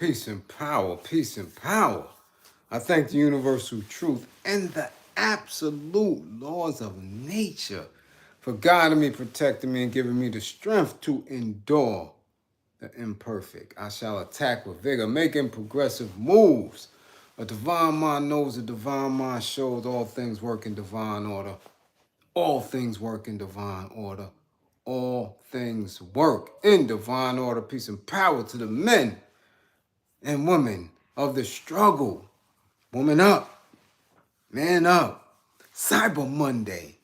Peace and power, peace and power. I thank the universal truth and the absolute laws of nature for guiding me, protecting me, and giving me the strength to endure the imperfect. I shall attack with vigor, making progressive moves. A divine mind knows, a divine mind shows all things work in divine order. All things work in divine order. All things work in divine order. Peace and power to the men and women of the struggle. Woman up, man up. Cyber Monday.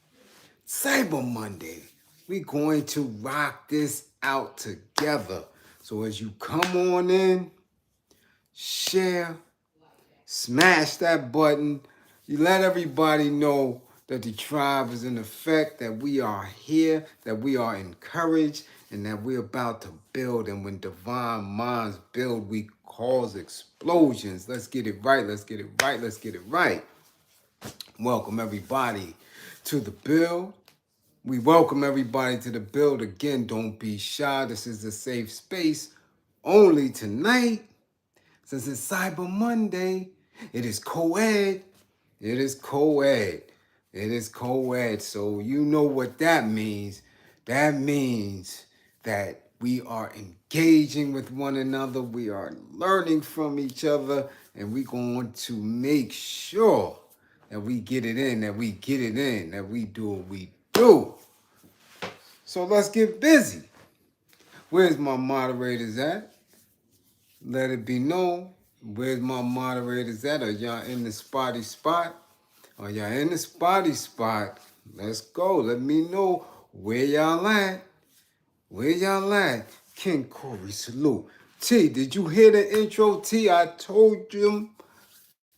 Cyber Monday. We going to rock this out together. So as you come on in, share, smash that button. You let everybody know that the tribe is in effect, that we are here, that we are encouraged, and that we're about to build. And when divine minds build, we cause explosions. Let's get it right. Let's get it right. Let's get it right. Welcome everybody to the build. We welcome everybody to the build. Again, don't be shy. This is a safe space. Only tonight, since it's Cyber Monday, it is co-ed. It is co-ed. It is co-ed. So you know what that means. That means that we are engaging with one another. We are learning from each other. And we're going to make sure that we get it in, that we get it in, that we do what we do. So let's get busy. Where's my moderators at? Let it be known. Where's my moderators at? Are y'all in the spotty spot? Are y'all in the spotty spot? Let's go. Let me know where y'all at. Where y'all at? King Corey, salute. T, did you hear the intro? T, I told you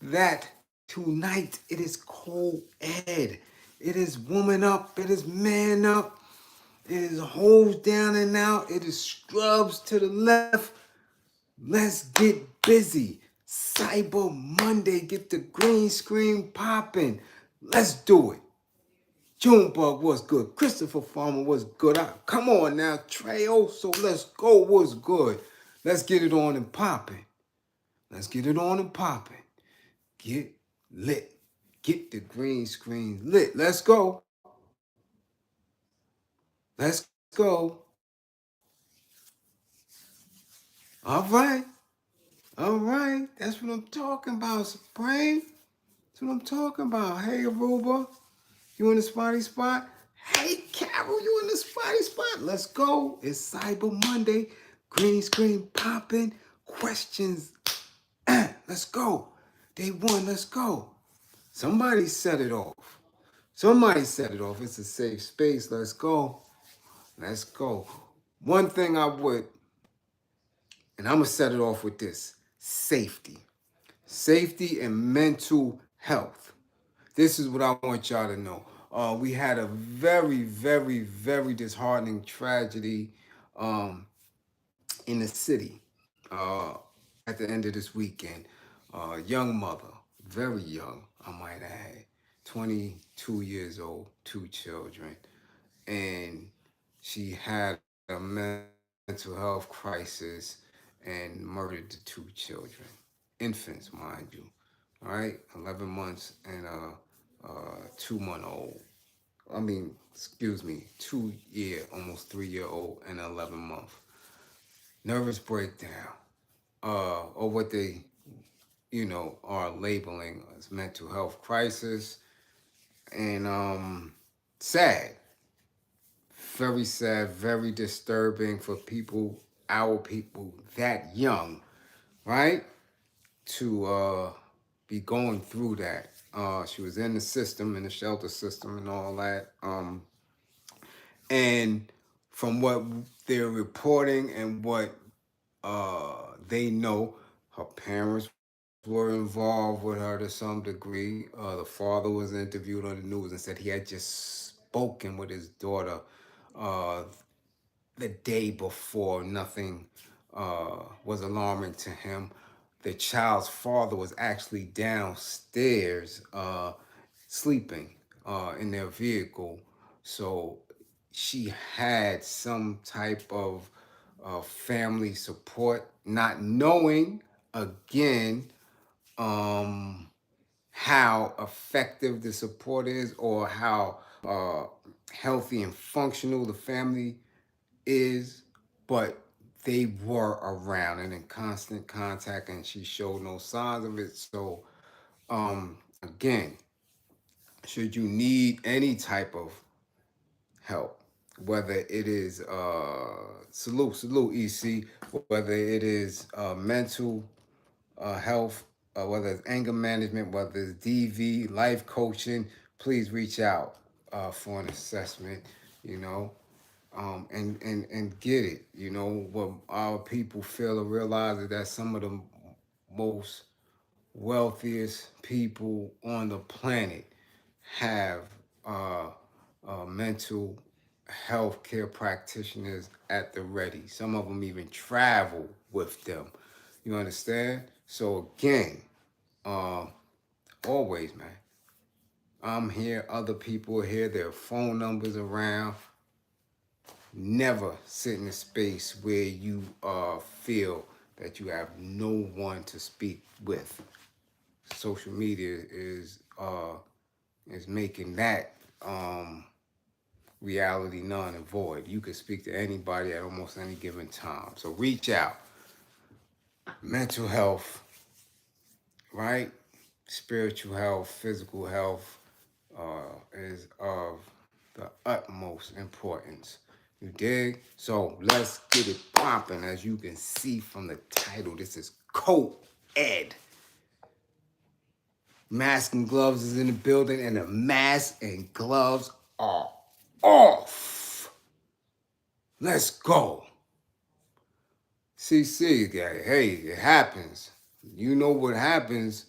that tonight it is co-ed. It is woman up. It is man up. It is hoes down and out. It is scrubs to the left. Let's get busy. Cyber Monday. Get the green screen popping. Let's do it. Junebug was good. Christopher Farmer was good. Come on now, Treo. So let's go. What's good? Let's get it on and popping. Let's get it on and popping. Get lit. Get the green screen lit. Let's go. Let's go. All right. All right. That's what I'm talking about, Supreme. That's what I'm talking about. Hey, Aruba. You in the spotty spot? Hey, Carol, you in the spotty spot? Let's go. It's Cyber Monday. Green screen popping. Questions. Let's go. Day one, let's go. Somebody set it off. Somebody set it off. It's a safe space. Let's go. Let's go. One thing I would, and I'm going to set it off with this. Safety. Safety and mental health. This is what I want y'all to know. We had a very, very, very disheartening tragedy in the city at the end of this weekend. Young mother, very young, I might add, 22 years old, two children. And she had a mental health crisis and murdered the two children. Infants, mind you. All right, 11 months and a 2-month old. I mean, excuse me, 2-year, almost 3-year old and 11-month. Nervous breakdown, or what they, are labeling as mental health crisis, and sad, very sad, very disturbing for people, our people that young, right? To be going through that. She was in the system, in the shelter system and all that. And from what they're reporting and what they know, her parents were involved with her to some degree. The father was interviewed on the news and said he had just spoken with his daughter uh, the day before. Nothing was alarming to him. The child's father was actually downstairs sleeping in their vehicle. So she had some type of family support, not knowing. again, how effective the support is, or how healthy and functional the family is, but they were around and in constant contact, and she showed no signs of it. So, again, should you need any type of help, whether it is salute EC, whether it is mental health, whether it's anger management, whether it's DV, life coaching, please reach out for an assessment, you know, and get it. You know, what our people feel or realize is that some of the most wealthiest people on the planet have mental health care practitioners at the ready. Some of them even travel with them. You understand? So again, uh, always, man, I'm here. Other people are here. Their phone numbers around. Never sit in a space where you feel that you have no one to speak with. Social media is making that reality null and void. You can speak to anybody at almost any given time. So reach out. Mental health, right? Spiritual health, physical health is of the utmost importance. You dig? So let's get it popping. As you can see from the title, this is co-ed. Mask and gloves is in the building, and the mask and gloves are off. Let's go. CC, hey, it happens. You know what happens.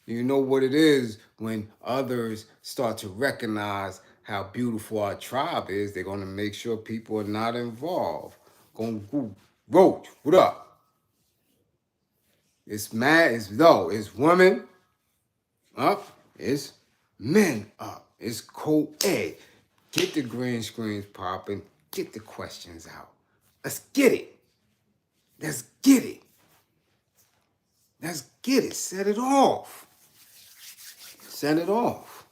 You know what it is when others start to recognize how beautiful our tribe is. They're going to make sure people are not involved. Roach, what up? It's mad, it's low, it's women up, it's men up. It's co-ed. Get the green screens popping, get the questions out. Let's get it. Let's get it. Let's get it. Set it off. Set it off.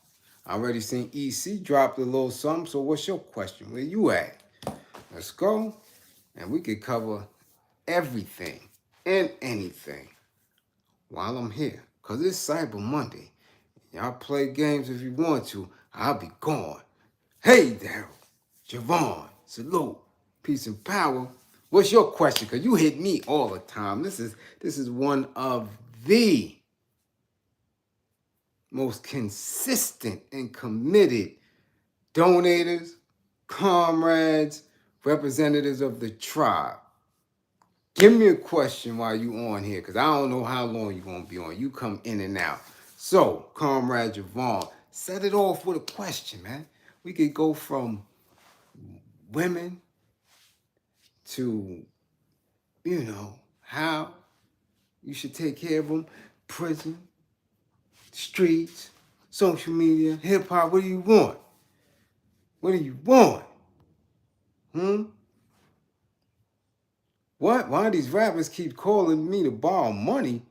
I already seen EC dropped a little something, so what's your question? Where you at? Let's go. And we could cover everything and anything while I'm here. Because it's Cyber Monday. Y'all play games if you want to. I'll be gone. Hey, Daryl. Javon. Salute. Peace and power. What's your question? Because you hit me all the time. This is one of the most consistent and committed donators, comrades, representatives of the tribe. Give me a question while you on here, because I don't know how long you're going to be on. You come in and out. So, Comrade Javon, set it off with a question, man. We could go from women to, how you should take care of them, prison, streets, social media, hip-hop. What do you want? What do you want? What? Why these rappers keep calling me to borrow money?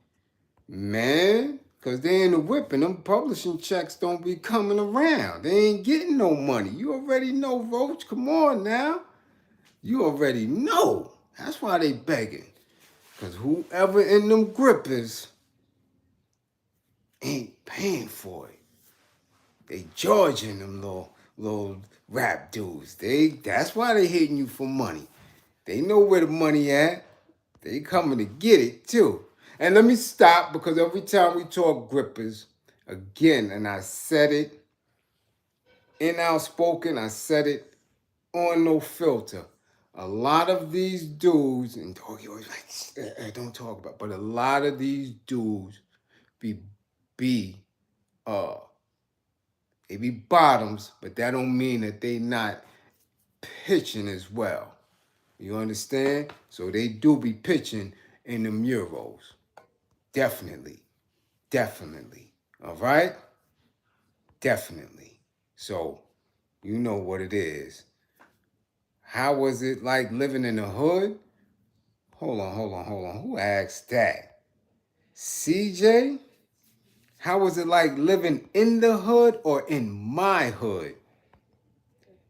Man, because they in the whip and them publishing checks don't be coming around. They ain't getting no money. You already know, Roach. Come on now. You already know. That's why they begging. Because whoever in them grippers ain't paying for it. They charging them little rap dudes. That's why they hitting you for money. They know where the money at. They coming to get it too. And let me stop, because every time we talk grippers, again, and I said it in outspoken, I said it on no filter. A lot of these dudes, and Doggy always like, don't talk about, but a lot of these dudes be they be bottoms, but that don't mean that they not pitching as well. You understand? So they do be pitching in the murals. Definitely. All right? Definitely. So, you know what it is. How was it like living in the hood? Hold on. Who asked that? CJ, how was it like living in the hood or in my hood?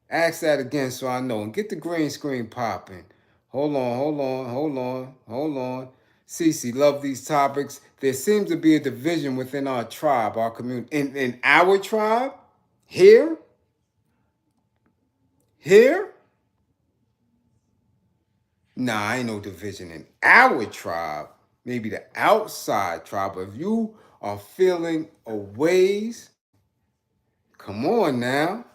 Ask that again so I know. And get the green screen popping. Hold on. Cece, love these topics. There seems to be a division within our tribe, our community. In our tribe? Here? Here? Nah, ain't no division in our tribe. Maybe the outside tribe. But if you are feeling a ways, come on now.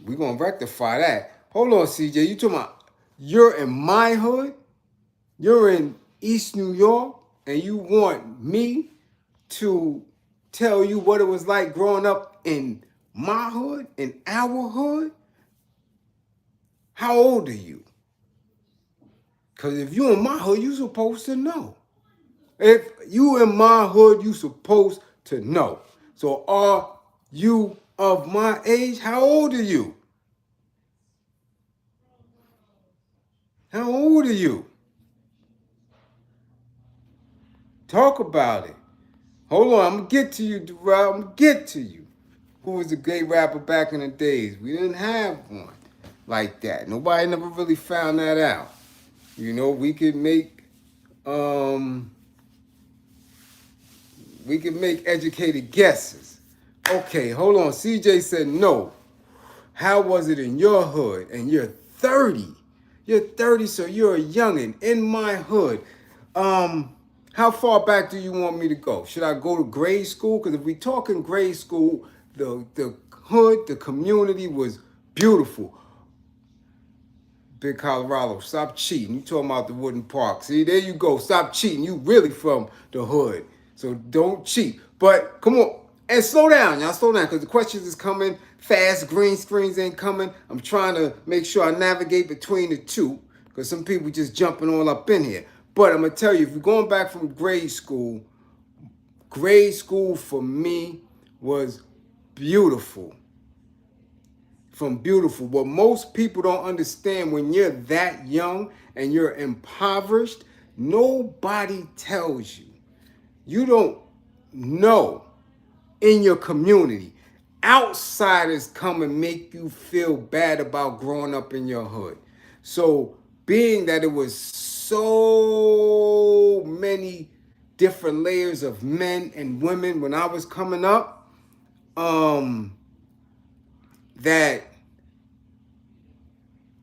We're going to rectify that. Hold on, CJ. You talking about you're in my hood? You're in East New York? And you want me to tell you what it was like growing up in my hood? In our hood? How old are you? Because if you in my hood, you supposed to know. If you in my hood, you supposed to know. So are you of my age? How old are you? How old are you? Talk about it. Hold on, I'm gonna get to you, Durrell. I'm gonna get to you. Who was a great rapper back in the days? We didn't have one like that. Nobody never really found that out. You know, um we could make educated guesses. Okay, hold on. CJ said no. How was it in your hood? And you're 30. You're 30, so you're a youngin' in my hood. How far back do you want me to go? Should I go to grade school? Because if we talking grade school, the hood, the community was beautiful. Big Colorado, stop cheating. You talking about the wooden park. See, there you go. Stop cheating. You really from the hood. So don't cheat. But come on. And slow down, y'all. Slow down. Because the questions is coming fast. Green screens ain't coming. I'm trying to make sure I navigate between the two. Because some people just jumping all up in here. But I'm going to tell you, if you're going back from grade school for me was beautiful. From beautiful. What most people don't understand, when you're that young and you're impoverished, nobody tells you. You don't know in your community. Outsiders come and make you feel bad about growing up in your hood. So being that it was so many different layers of men and women when I was coming up, that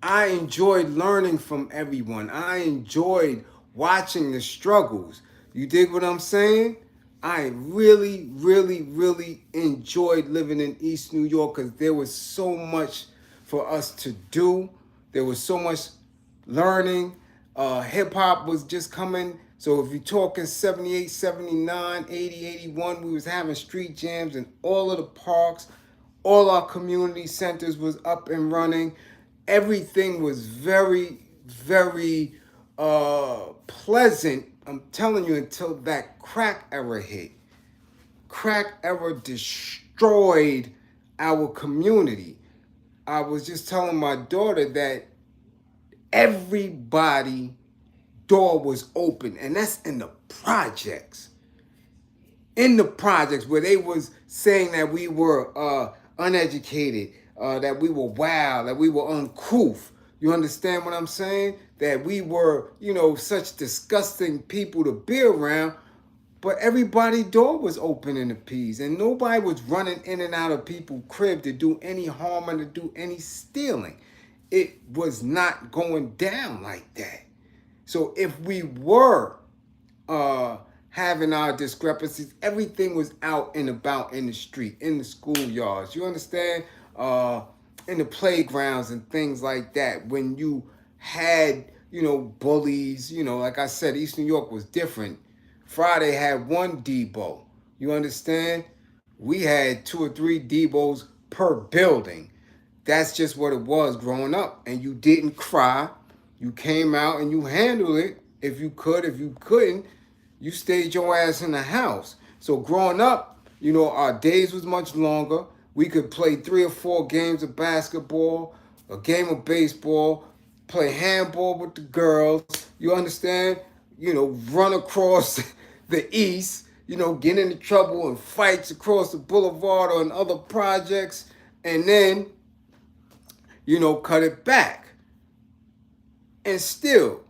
I enjoyed learning from everyone. I enjoyed watching the struggles. You dig what I'm saying? I really, really, really enjoyed living in East New York because there was so much for us to do. There was so much learning. Hip hop was just coming. So if you're talking 78, 79, 80, 81, we was having street jams in all of the parks. All our community centers was up and running. Everything was very, very pleasant. I'm telling you, until that crack era hit. Crack era destroyed our community. I was just telling my daughter that everybody door was open, and that's in the projects. In the projects where they was saying that we were uneducated, that we were wild, that we were uncouth. You understand what I'm saying? That we were, such disgusting people to be around. But everybody's door was open in the P's, and nobody was running in and out of people's crib to do any harm and to do any stealing. It was not going down like that. So if we were having our discrepancies, everything was out and about in the street, in the schoolyards. You understand? In the playgrounds and things like that. When you had, bullies, like I said, East New York was different. Friday had one Debo. You understand? We had 2 or 3 Debos per building. That's just what it was growing up. And you didn't cry. You came out and you handled it if you could. If you couldn't, you stayed your ass in the house. So growing up, our days was much longer. We could play 3 or 4 games of basketball, a game of baseball, play handball with the girls. You understand? Run across the East, getting into trouble and fights across the boulevard or in other projects, and then, cut it back. And still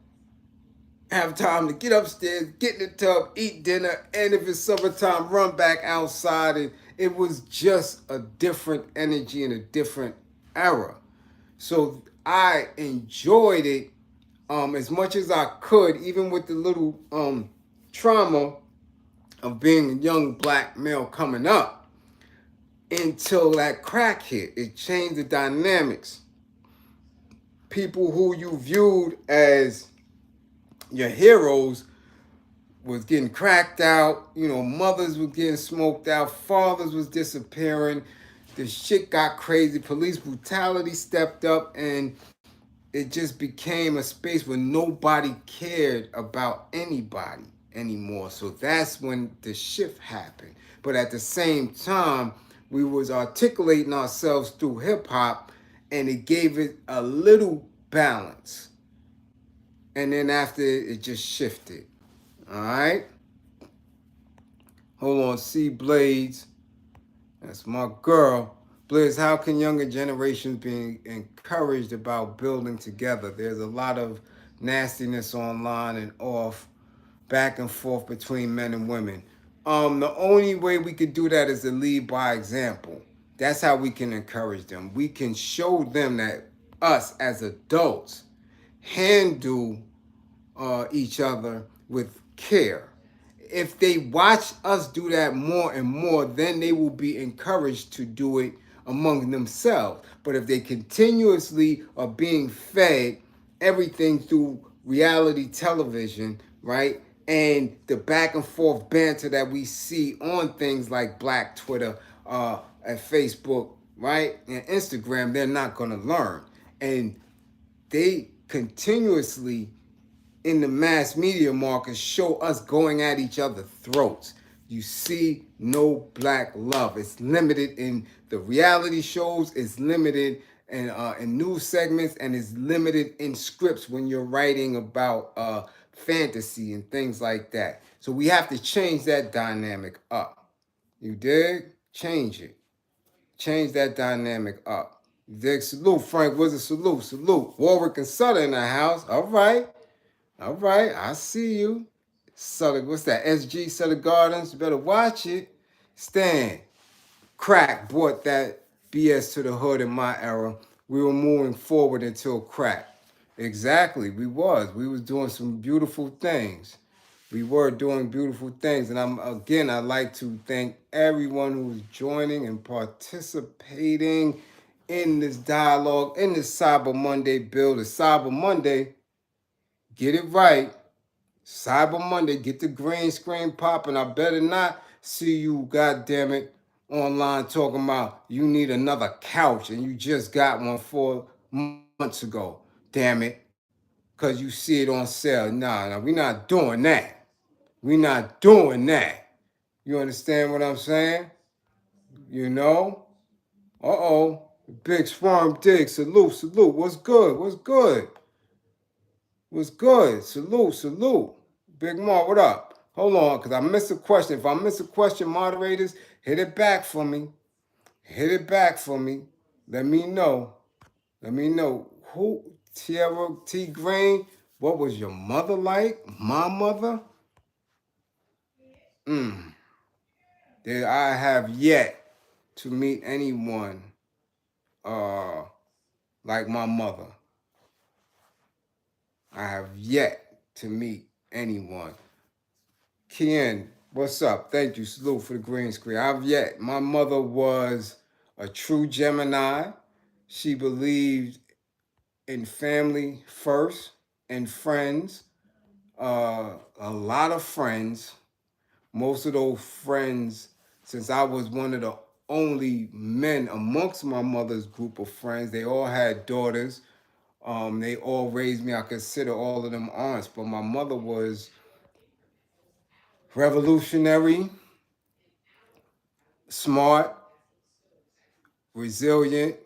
have time to get upstairs, get in the tub, eat dinner, and if it's summertime, run back outside. And it was just a different energy and a different era. So I enjoyed it as much as I could, even with the little trauma of being a young black male coming up, until that crack hit. It changed the dynamics. People who you viewed as your heroes was getting cracked out. Mothers were getting smoked out. Fathers was disappearing. The shit got crazy. Police brutality stepped up, and it just became a space where nobody cared about anybody anymore. So that's when the shift happened. But at the same time, we was articulating ourselves through hip hop, and it gave it a little balance. And then after it just shifted. All right. Hold on, C Blades. That's my girl. Bliz, how can younger generations be encouraged about building together? There's a lot of nastiness online and off, back and forth between men and women. The only way we could do that is to lead by example. That's how we can encourage them. We can show them that us as adults handle each other with care. If they watch us do that more and more, then they will be encouraged to do it among themselves. But if they continuously are being fed everything through reality television, right, and the back and forth banter that we see on things like Black Twitter and Facebook, right, and Instagram, they're not going to learn. And they continuously in the mass media market show us going at each other's throats. You see no black love. It's limited in the reality shows. It's limited in news segments, and it's limited in scripts when you're writing about fantasy and things like that. So we have to change that dynamic up. You dig? Change it. Change that dynamic up. You dig? Salute, Frank Wizard. Salute, salute. Warwick and Sutter in the house. All right. All right, I see you. Sutter, what's that? SG Sutter Gardens. You better watch it. Stan, crack brought that BS to the hood in my era. We were moving forward until crack. Exactly, we was. We was doing some beautiful things. We were doing beautiful things. And I'd like to thank everyone who's joining and participating in this dialogue, in this Cyber Monday build. It's Cyber Monday. Get it right. Cyber Monday, get the green screen popping. I better not see you, goddammit, online talking about you need another couch and you just got one 4 months ago. Damn it. Because you see it on sale. Nah, we're not doing that. We're not doing that. You understand what I'm saying? You know? Uh-oh. Big Swarm Dig. Salute, salute. What's good? What's good? What's good? Salute, salute. Big Mar, what up? Hold on, because I missed a question. If I miss a question, moderators, hit it back for me. Hit it back for me. Let me know. Let me know. Who? Tierra T. Green? What was your mother like? My mother? I have yet to meet anyone like my mother. I have yet to meet anyone. Ken, what's up? Thank you. Salute for the green screen. My mother was a true Gemini. She believed in family first and friends. A lot of friends. Most of those friends, since I was one of the only men amongst my mother's group of friends, they all had daughters. They all raised me. I consider all of them aunts, but my mother was revolutionary, smart, resilient,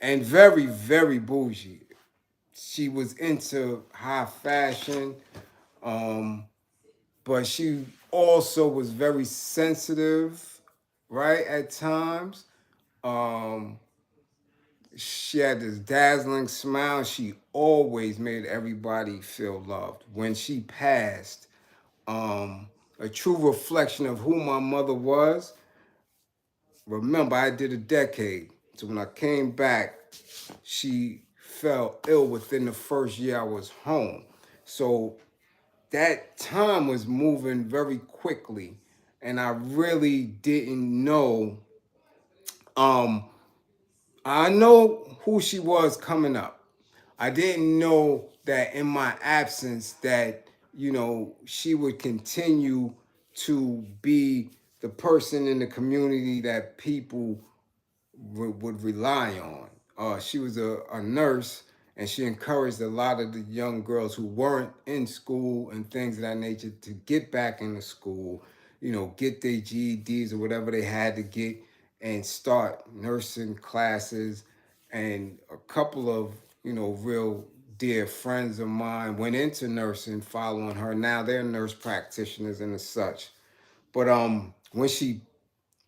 and very, very bougie. She was into high fashion. but she also was very sensitive, right? At times. Um, she had this dazzling smile. She always made everybody feel loved. When she passed, a true reflection of who my mother was. Remember, I did a decade. So when I came back, she fell ill within the first year I was home. So that time was moving very quickly. And I really didn't know. Um, I know who she was coming up. I didn't know that in my absence that, she would continue to be the person in the community that people would rely on. She was a nurse, and she encouraged a lot of the young girls who weren't in school and things of that nature to get back into school, get their GEDs or whatever they had to get and start nursing classes. And a couple of, real dear friends of mine went into nursing following her. Now they're nurse practitioners and such. But when she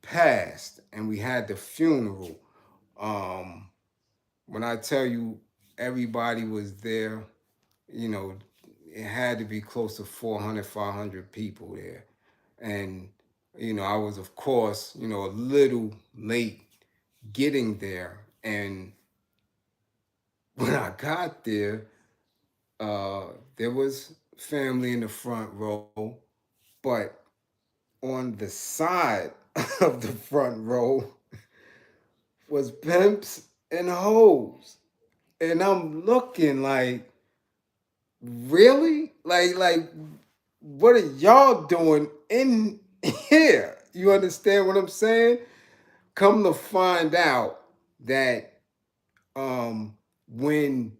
passed and we had the funeral, um, when I tell you everybody was there, you know, it had to be close to 400, 500 people there. And, I was, of course, a little late getting there. And when I got there was family in the front row, but on the side of the front row was pimps and hoes. And I'm looking like, really? Like, what are y'all doing in here? You understand what I'm saying? Come to find out that when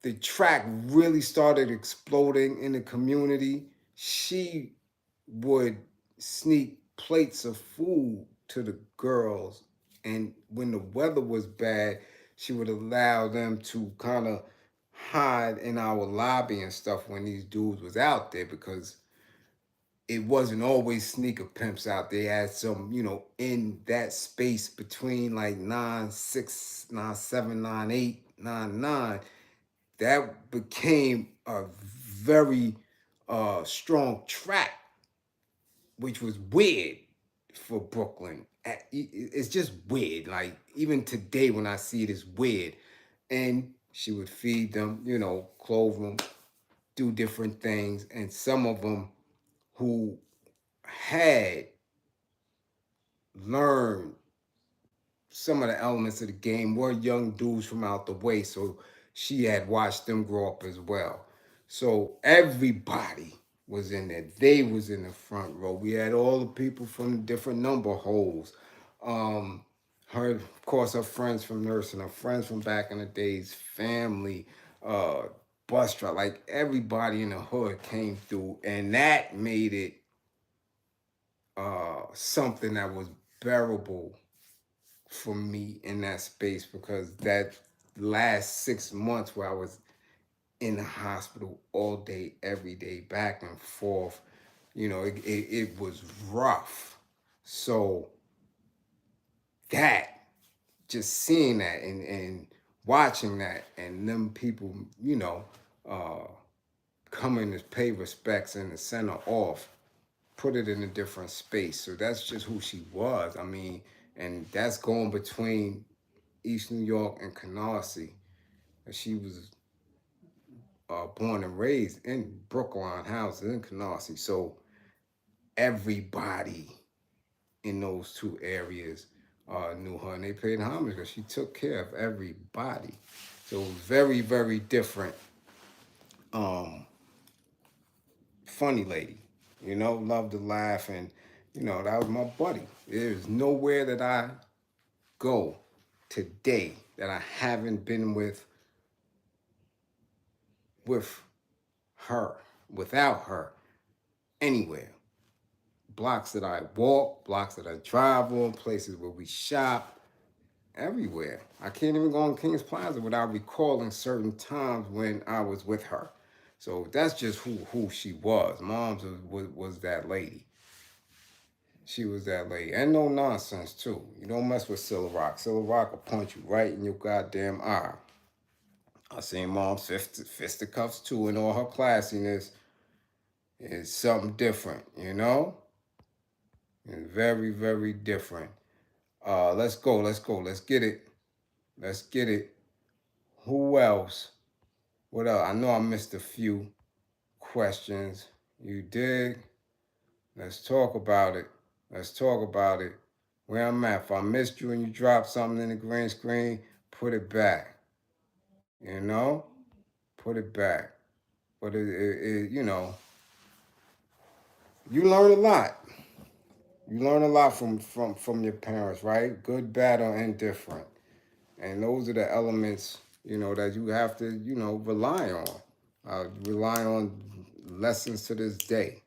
the track really started exploding in the community, she would sneak plates of food to the girls. And when the weather was bad, she would allow them to kind of hide in our lobby and stuff when these dudes was out there, because it wasn't always sneaker pimps out there. They had some, in that space between like 9, 6, 9, 7, 9, 8, 9, 9. That became a very strong track, which was weird for Brooklyn. It's just weird. Like, even today when I see it, it's weird. And she would feed them, clothe them, do different things. And some of them who had learned some of the elements of the game were young dudes from out the way. So she had watched them grow up as well. So everybody was in there. They was in the front row. We had all the people from the different number holes. Um, of course, her friends from nursing, her friends from back in the days, family, uh, bus driver, like everybody in the hood came through, and that made it something that was bearable for me in that space, because that last 6 months where I was in the hospital all day, every day, back and forth, it was rough. So that, just seeing that and watching that, and them people, uh, coming to pay respects and to send her off, put it in a different space. So that's just who she was. I mean, and that's going between East New York and Canarsie. She was born and raised in Brookline houses in Canarsie. So everybody in those two areas knew her, and they paid homage because she took care of everybody. So it was very, very different. Um, Funny lady, loved to laugh, and that was my buddy. There's nowhere that I go today that I haven't been with her, without her, anywhere. Blocks that I walk, blocks that I drive on, places where we shop, everywhere. I can't even go on King's Plaza without recalling certain times when I was with her. So that's just who she was. Mom's was that lady. She was that lady. And no nonsense, too. You don't mess with Cilla Rock. Cilla Rock will punch you right in your goddamn eye. I seen Mom's fisticuffs, too, and all her classiness is something different, you know? It's very, very different. Let's go. Let's get it. Let's get it. Who else? What else? I know I missed a few questions. You dig? Let's talk about it. Let's talk about it. Where I'm at. If I missed you and you dropped something in the green screen, put it back. You know? Put it back. But you learn a lot. You learn a lot from your parents, right? Good, bad, or indifferent. And those are the elements, that you have to, rely on. Rely on lessons to this day.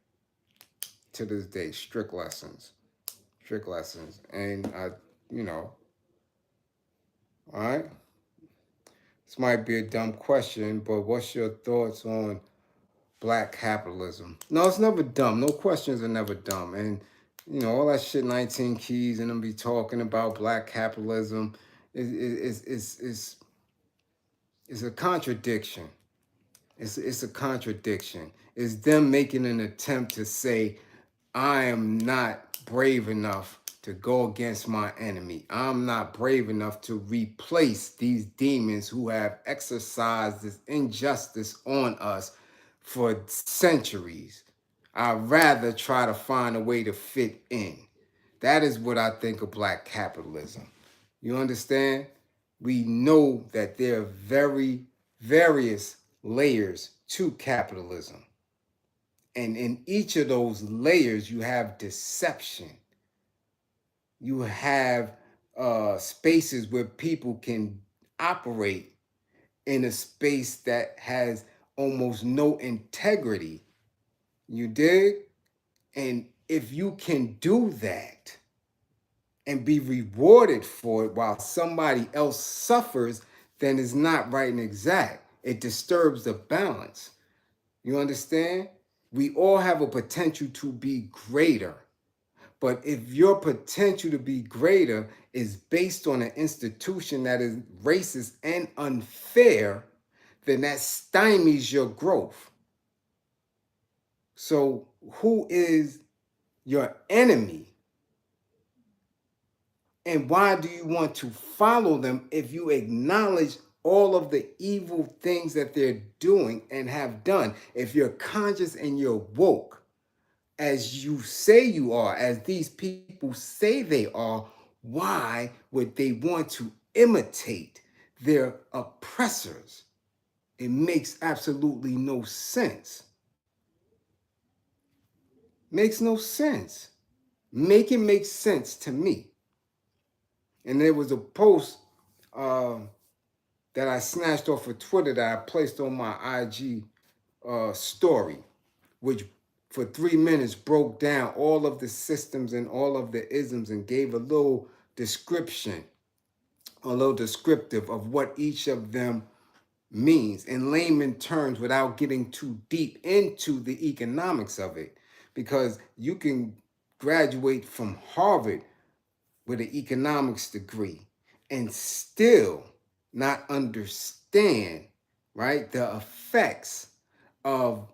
To this day, strict lessons. Strict lessons. And all right? This might be a dumb question, but what's your thoughts on black capitalism? No, it's never dumb. No questions are never dumb. And, all that shit, 19 Keys, and them be talking about black capitalism is a contradiction. It's a contradiction. It's them making an attempt to say, I am not brave enough to go against my enemy. I'm not brave enough to replace these demons who have exercised this injustice on us for centuries. I'd rather try to find a way to fit in. That is what I think of black capitalism. You understand? We know that there are very various layers to capitalism. And in each of those layers, you have deception. You have spaces where people can operate in a space that has almost no integrity. You dig? And if you can do that and be rewarded for it while somebody else suffers, then it's not right and exact. It disturbs the balance. You understand? We all have a potential to be greater. But if your potential to be greater is based on an institution that is racist and unfair, then that stymies your growth. So, who is your enemy? And why do you want to follow them if you acknowledge all of the evil things that they're doing and have done? If you're conscious and you're woke, as you say you are, as these people say they are, why would they want to imitate their oppressors? It makes absolutely no sense. Makes no sense. Make it make sense to me. And there was a post that I snatched off of Twitter that I placed on my IG story, which for 3 minutes broke down all of the systems and all of the isms and gave a little description, a little descriptive of what each of them means in layman terms without getting too deep into the economics of it. Because you can graduate from Harvard with an economics degree and still not understand, right, the effects of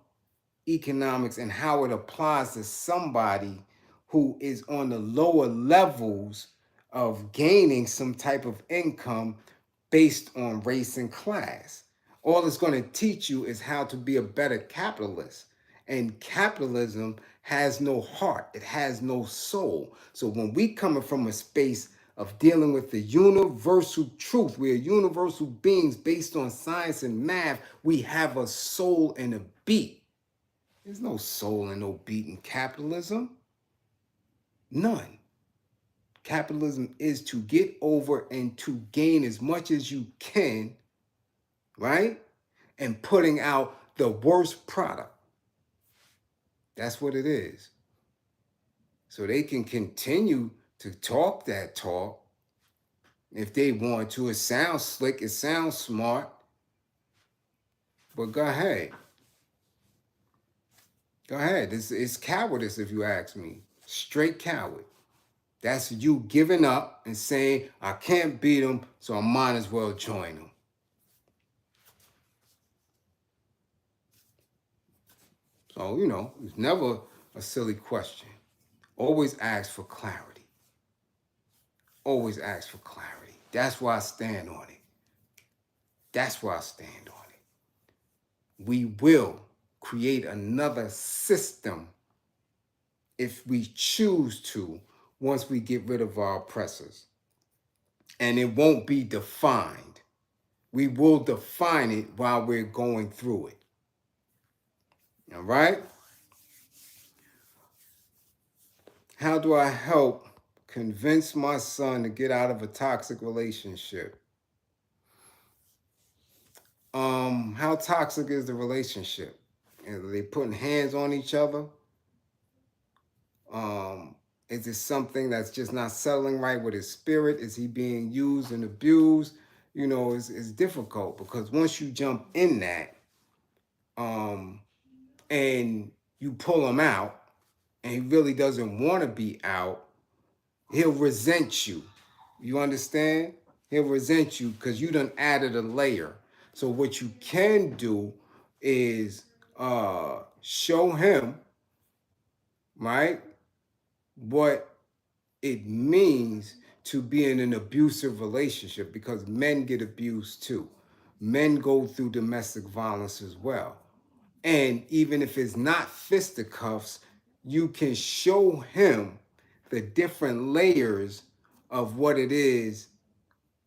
economics and how it applies to somebody who is on the lower levels of gaining some type of income based on race and class. All it's going to teach you is how to be a better capitalist. And capitalism has no heart, it has no soul. So when we coming from a space of dealing with the universal truth, we are universal beings based on science and math, we have a soul and a beat. There's no soul and no beat in capitalism. None. Capitalism is to get over and to gain as much as you can, right? And putting out the worst product. That's what it is. So they can continue to talk that talk if they want to. It sounds slick, it sounds smart, but go ahead. Go ahead. It's cowardice if you ask me. Straight coward. That's you giving up and saying, I can't beat them, so I might as well join them. So, it's never a silly question. Always ask for clarity. Always ask for clarity. That's why I stand on it. That's why I stand on it. We will create another system if we choose to once we get rid of our oppressors. And it won't be defined. We will define it while we're going through it. All right? How do I help convince my son to get out of a toxic relationship? How toxic is the relationship? Are they putting hands on each other? Um, is it something that's just not settling right with his spirit? Is he being used and abused? It's difficult because once you jump in that, and you pull him out, and he really doesn't want to be out, he'll resent you. You understand? He'll resent you because you done added a layer. So what you can do is show him, right, what it means to be in an abusive relationship, because men get abused too. Men go through domestic violence as well. And even if it's not fisticuffs, you can show him the different layers of what it is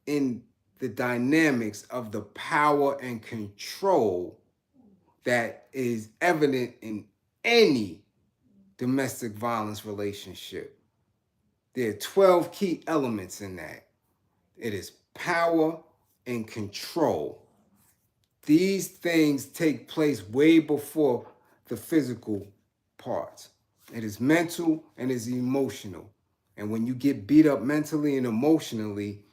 in the dynamics of the power and control that is evident in any domestic violence relationship. There are 12 key elements in that. It is power and control. These things take place way before the physical parts. It is mental and it is emotional. And when you get beat up mentally and emotionally,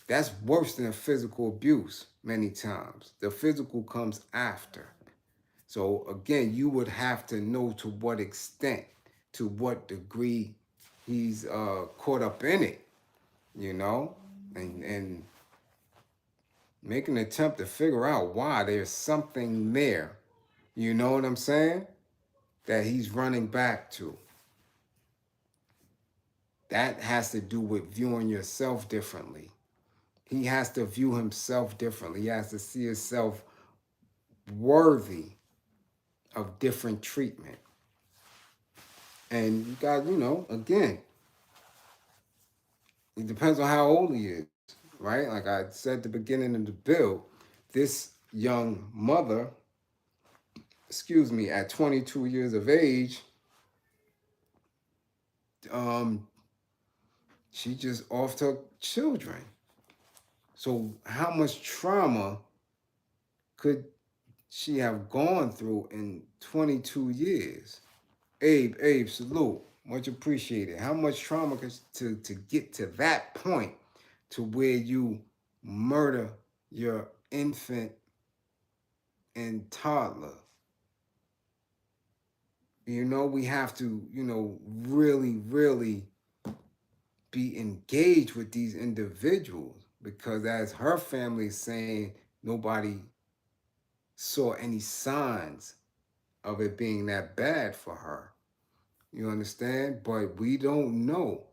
that's worse than a physical abuse many times. The physical comes after. So again, you would have to know to what extent, to what degree he's caught up in it, and make an attempt to figure out why there's something there. You know what I'm saying? That he's running back to. That has to do with viewing yourself differently. He has to view himself differently. He has to see himself worthy of different treatment. And you got, again, it depends on how old he is, right? Like I said at the beginning of the bill, this young mother, at 22 years of age, she just offed her children. So how much trauma could she have gone through in 22 years? Abe, salute. Much appreciated. How much trauma could to get to that point to where you murder your infant and toddler? We have to, really, really be engaged with these individuals, because as her family is saying, nobody saw any signs of it being that bad for her. You understand? But we don't know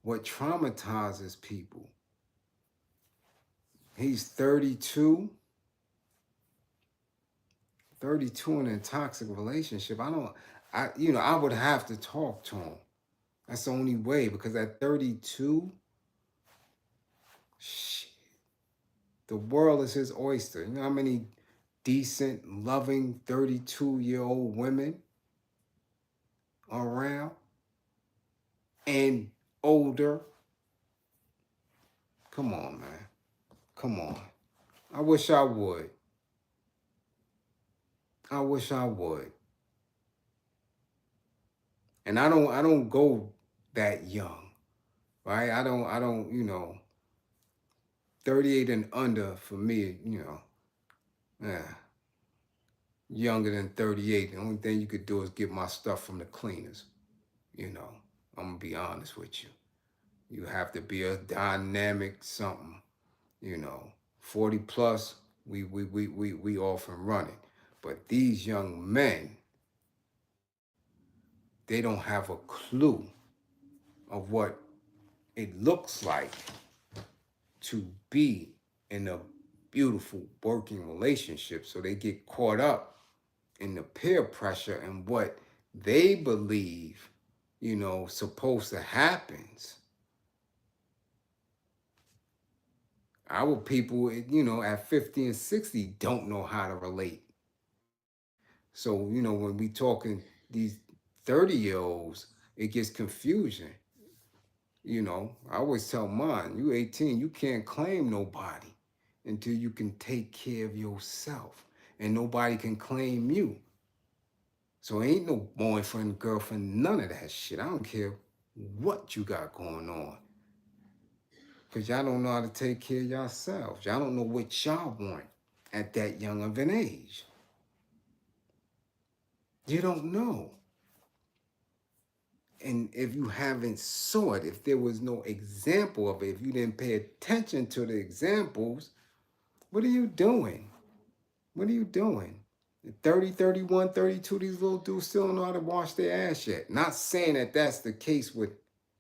what traumatizes people. He's 32 in a toxic relationship. I would have to talk to him. That's the only way, because at 32, shit, the world is his oyster. You know how many decent, loving 32-year-old women are around? And older? Come on, man. Come on. I wish I would. I wish I would. And I don't go that young, right? I don't, 38 and under for me, yeah. younger than 38, the only thing you could do is get my stuff from the cleaners. You know, I'm gonna be honest with you. You have to be a dynamic something. You know, 40 plus, we off and running. But these young men, they don't have a clue of what it looks like to be in a beautiful working relationship. So they get caught up in the peer pressure and what they believe, supposed to happens. Our people, at 50 and 60 don't know how to relate. So, when we talking these 30-year-olds, it gets confusing. I always tell mine, you 18, you can't claim nobody until you can take care of yourself. And nobody can claim you. So ain't no boyfriend, girlfriend, none of that shit. I don't care what you got going on. Because y'all don't know how to take care of yourselves. Y'all don't know what y'all want at that young of an age. You don't know. And if you haven't saw it, if there was no example of it, if you didn't pay attention to the examples, what are you doing? What are you doing? 30, 31, 32, these little dudes still don't know how to wash their ass yet. Not saying that that's the case with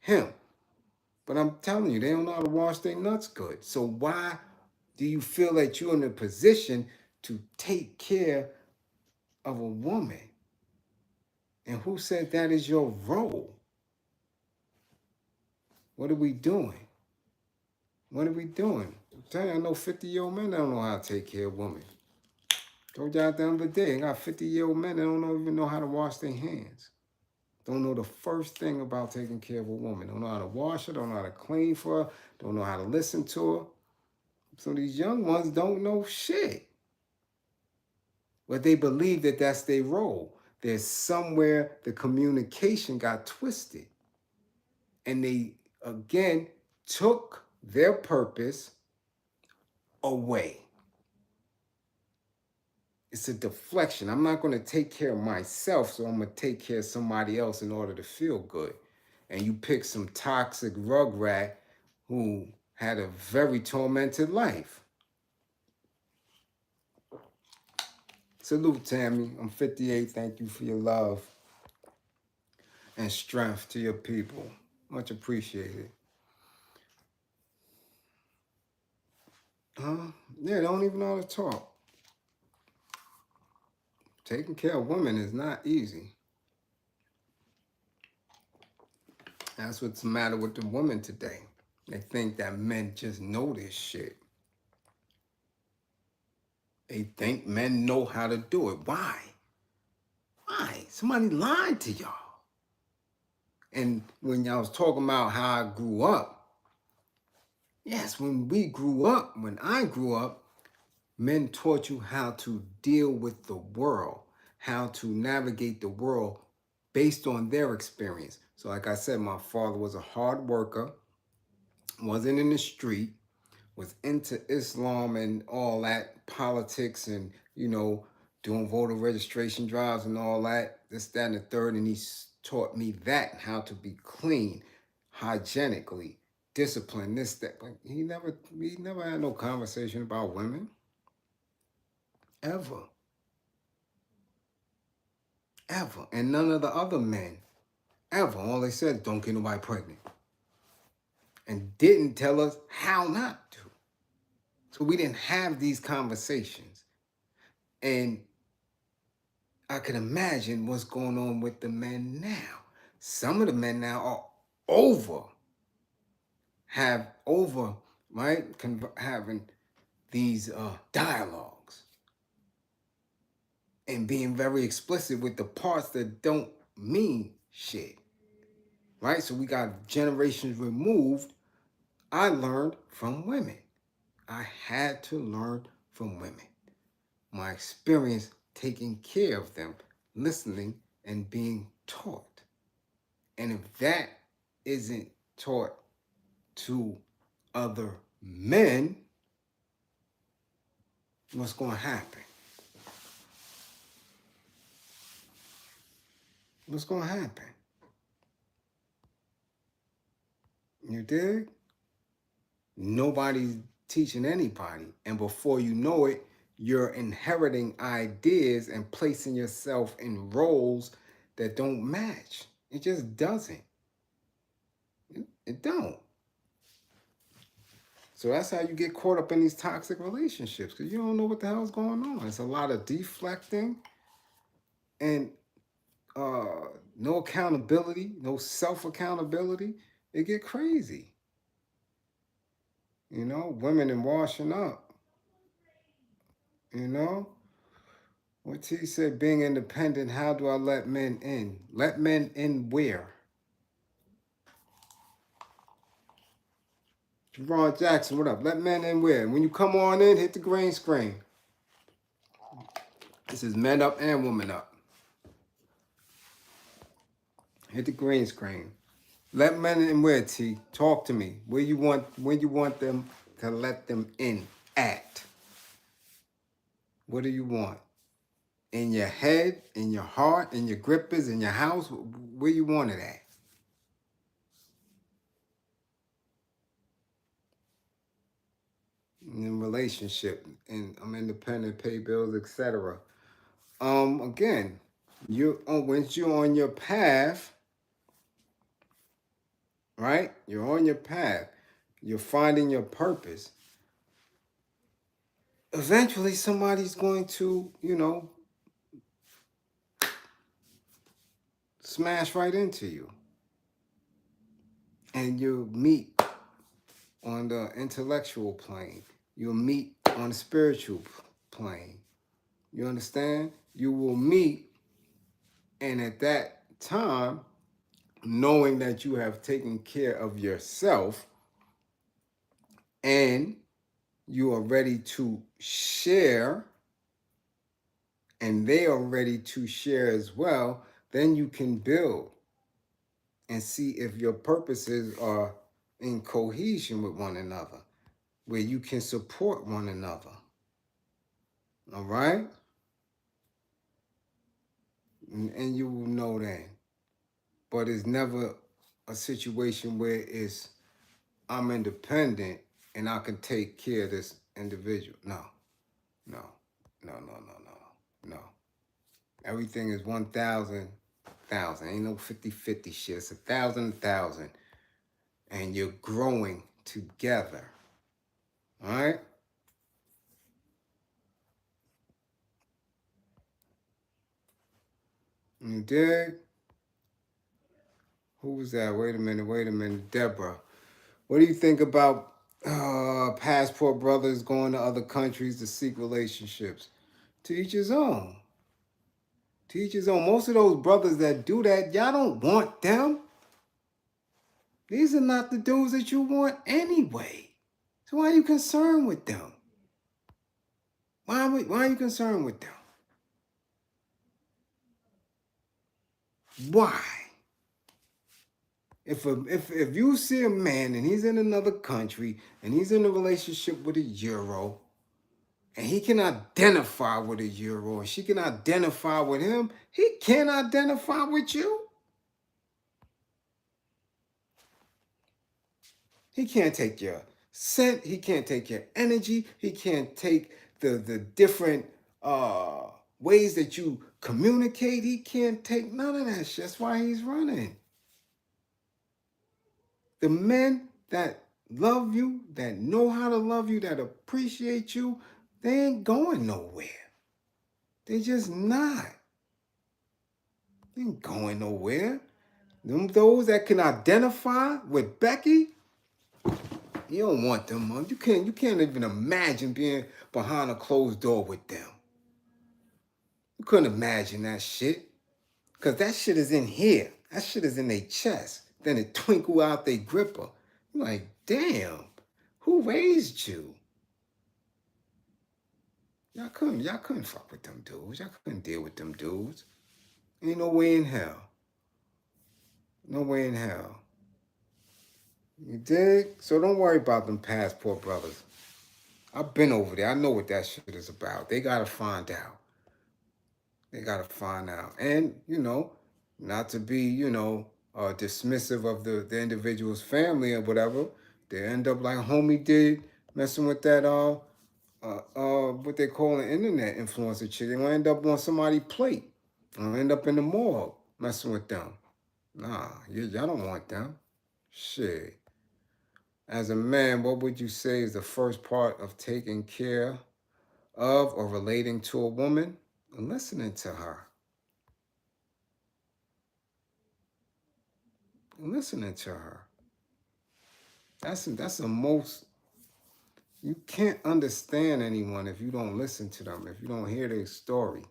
him, but I'm telling you, they don't know how to wash their nuts good. So why do you feel that you're in a position to take care of a woman? And who said that is your role? What are we doing? What are we doing? I'm telling you, I know 50-year-old men that don't know how to take care of women. Told y'all the other day, I got 50-year-old men that don't even know how to wash their hands. Don't know the first thing about taking care of a woman. Don't know how to wash her, don't know how to clean for her, don't know how to listen to her. So these young ones don't know shit. But they believe that that's their role. There's somewhere the communication got twisted. And they, again, took their purpose away. It's a deflection. I'm not going to take care of myself, so I'm going to take care of somebody else in order to feel good. And you pick some toxic rugrat who had a very tormented life. Salute, Tammy. I'm 58. Thank you for your love and strength to your people. Much appreciated. Yeah, they don't even know how to talk. Taking care of women is not easy. That's what's the matter with the women today. They think that men just know this shit. They think men know how to do it. Why? Why? Somebody lied to y'all. And when y'all was talking about how I grew up, yes, when I grew up, men taught you how to deal with the world, how to navigate the world based on their experience. So like I said, my father was a hard worker, wasn't in the street, was into Islam and all that, politics and, doing voter registration drives and all that, this, that, and the third. And he taught me that, how to be clean, hygienically, disciplined, this, that. But he never had no conversation about women. Ever. Ever. And none of the other men. Ever. All they said, don't get nobody pregnant. And didn't tell us how not to. So we didn't have these conversations. And I can imagine what's going on with the men now. Some of the men now are right? Having these dialogues and being very explicit with the parts that don't mean shit, right? So we got generations removed. I learned from women. I had to learn from women. My experience taking care of them, listening and being taught. And if that isn't taught to other men, what's going to happen? What's going to happen? You dig? Nobody's teaching anybody. And before you know it, you're inheriting ideas and placing yourself in roles that don't match. It just doesn't. It don't. So that's how you get caught up in these toxic relationships, because you don't know what the hell's going on. It's a lot of deflecting and no accountability, no self-accountability. It get crazy. You know, women and washing up. You know, what T said, being independent, how do I let men in? Let men in where? Jerron Jackson, what up? Let men in where? When you come on in, hit the green screen. This is men up and women up. Hit the green screen. Let men in where, T? Talk to me. Where you want them to let them in at? What do you want? In your head, in your heart, in your grippers, in your house? Where you want it at? In relationship, and I'm independent, pay bills, etc. Again, once you're on your path, right? You're on your path. You're finding your purpose. Eventually, somebody's going to, smash right into you, and you'll meet on the intellectual plane. You'll meet on the spiritual plane. You understand? You will meet, and at that time, knowing that you have taken care of yourself and you are ready to share, and they are ready to share as well, then you can build and see if your purposes are in cohesion with one another, where you can support one another. All right? And you will know that. But it's never a situation where it's I'm independent and I can take care of this individual. No, no, no, no, no, no, no. Everything is 1,000, 1,000. Ain't no 50-50 shit. It's 1,000, 1,000. And you're growing together. All right? You dig? Who was that? Wait a minute. Deborah. What do you think about passport brothers going to other countries to seek relationships? To each his own. To each his own. Most of those brothers that do that, y'all don't want them. These are not the dudes that you want anyway. So why are you concerned with them? Why are you concerned with them? Why? If you see a man and he's in another country and he's in a relationship with a Euro, and he can identify with a Euro and she can identify with him, he can't identify with you. He can't take your scent. He can't take your energy. He can't take the different ways that you communicate. He can't take none of that shit. That's why he's running. The men that love you, that know how to love you, that appreciate you, they ain't going nowhere. They just not. They ain't going nowhere. Those that can identify with Becky, you don't want them, man. You can't even imagine being behind a closed door with them. You couldn't imagine that shit. Cause that shit is in here. That shit is in their chest. Then it twinkle out their gripper. You're like, damn, who raised you? Y'all couldn't fuck with them dudes. Y'all couldn't deal with them dudes. Ain't no way in hell. No way in hell. You dig? So don't worry about them passport brothers. I've been over there. I know what that shit is about. They gotta find out. They gotta find out. And, not to be, dismissive of the individual's family or whatever. They end up like homie did, messing with that what they call an internet influencer chick. They gonna end up on somebody's plate. Gonna end up in the morgue messing with them. Nah, y'all don't want them. Shit. As a man, what would you say is the first part of taking care of or relating to a woman? Listening to her. Listening to her. That's the most. You can't understand anyone if you don't listen to them, if you don't hear their story.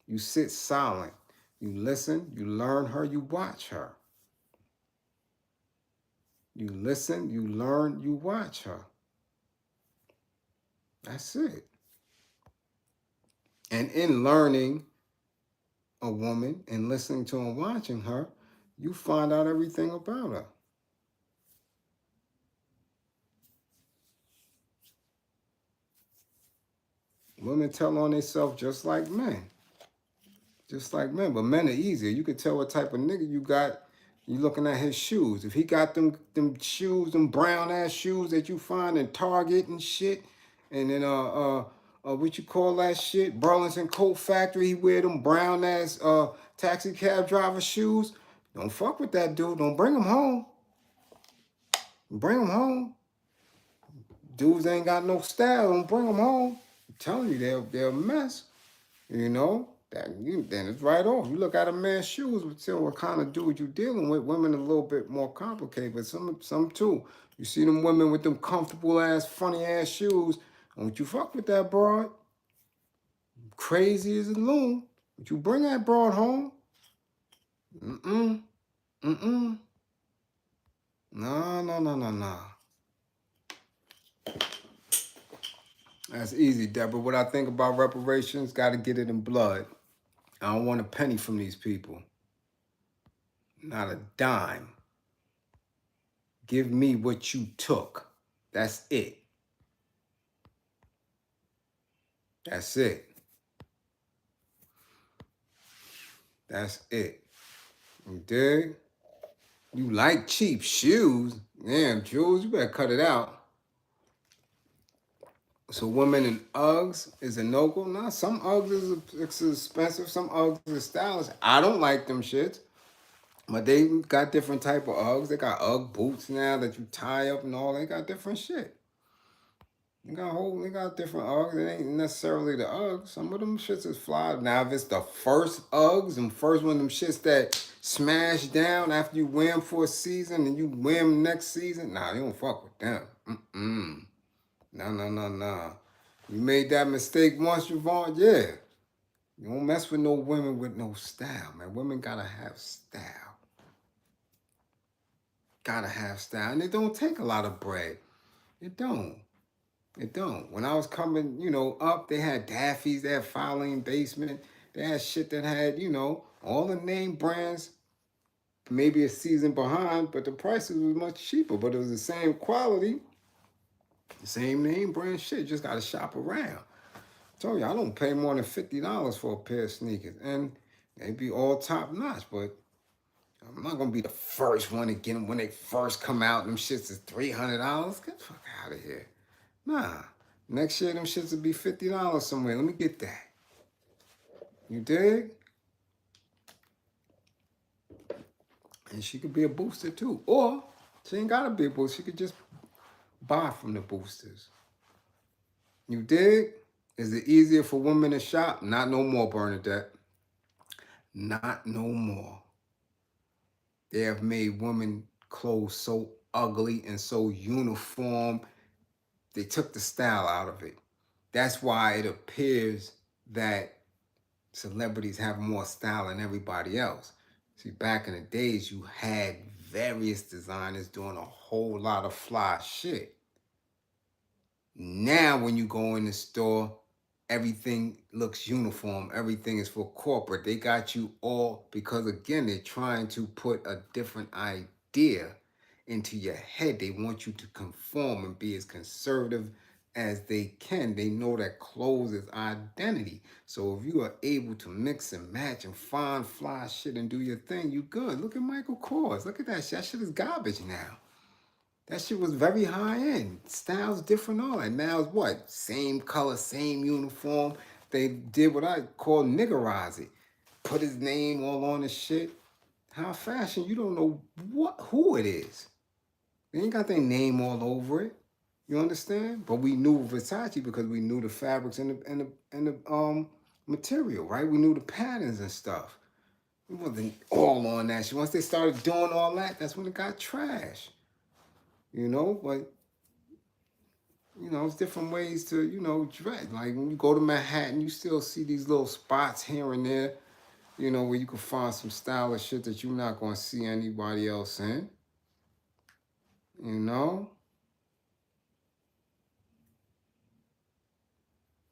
You sit silent. You listen, you learn her, you watch her. You listen, you learn, you watch her. That's it. And in learning a woman and listening to and watching her, you find out everything about her. Women tell on themselves just like men. Just like men. But men are easier. You can tell what type of nigga you got. You looking at his shoes. If he got them shoes, them brown ass shoes that you find in Target and shit, and then what you call that shit? Burlington Coat Factory, he wear them brown ass taxi cab driver shoes. Don't fuck with that dude. Don't bring him home. Bring him home. Dudes ain't got no style. Don't bring them home. I'm telling you, they're a mess. You know, then it's right off. You look at a man's shoes, but tell what kind of dude you dealing with. Women are a little bit more complicated, but some too. You see them women with them comfortable ass, funny ass shoes. Don't you fuck with that broad? Crazy as a loon. Don't you bring that broad home? Mm-mm. Mm-mm. No, no, no, no, no. That's easy, Deborah. What I think about reparations, got to get it in blood. I don't want a penny from these people. Not a dime. Give me what you took. That's it. That's it. That's it. You dig? You like cheap shoes? Damn, Jules, you better cut it out. So women in Uggs is a no-go? Nah, some Uggs is expensive. Some Uggs is stylish. I don't like them shits. But they got different type of Uggs. They got Ugg boots now that you tie up and all. They got different shit. They got different Uggs. It ain't necessarily the Uggs. Some of them shits is fly. Now, if it's the first Uggs and first one of them shits that smash down after you wear them for a season and you wear them next season, nah, you don't fuck with them. Mm-mm. No. You made that mistake once, Javon, yeah. You don't mess with no women with no style, man. Women gotta have style. Gotta have style. And it don't take a lot of bread. It don't. It don't. When I was coming, up, they had Daffy's, they had Filing Basement, they had shit that had, all the name brands, maybe a season behind, but the prices was much cheaper. But it was the same quality, the same name brand shit. Just gotta shop around. I told you, I don't pay more than $50 for a pair of sneakers. And they be all top notch, but I'm not gonna be the first one to get them when they first come out. Them shits is $300. Get the fuck out of here. Nah. Next year, them shits will be $50 somewhere. Let me get that. You dig? And she could be a booster too. Or she ain't gotta be a booster. She could just buy from the boosters. You dig? Is it easier for women to shop? Not no more, Bernadette. Not no more. They have made women clothes so ugly and so uniform. They took the style out of it. That's why it appears that celebrities have more style than everybody else. See, back in the days, you had various designers doing a whole lot of fly shit. Now, when you go in the store, everything looks uniform. Everything is for corporate. They got you all because, again, they're trying to put a different idea into your head. They want you to conform and be as conservative as they can. They know that clothes is identity. So if you are able to mix and match and find fly shit and do your thing, you good. Look at Michael Kors. Look at that shit. That shit is garbage now. That shit was very high end. Styles different, all that. Now it's what? Same color, same uniform. They did what I call niggerize it. Put his name all on the shit. High fashion, you don't know who it is. They ain't got their name all over it. You understand? But we knew Versace because we knew the fabrics and the material, right? We knew the patterns and stuff. It wasn't all on that shit. Once they started doing all that, that's when it got trash. You know, but it's different ways to, dress. Like when you go to Manhattan, you still see these little spots here and there, where you can find some stylish shit that you're not gonna see anybody else in. You know?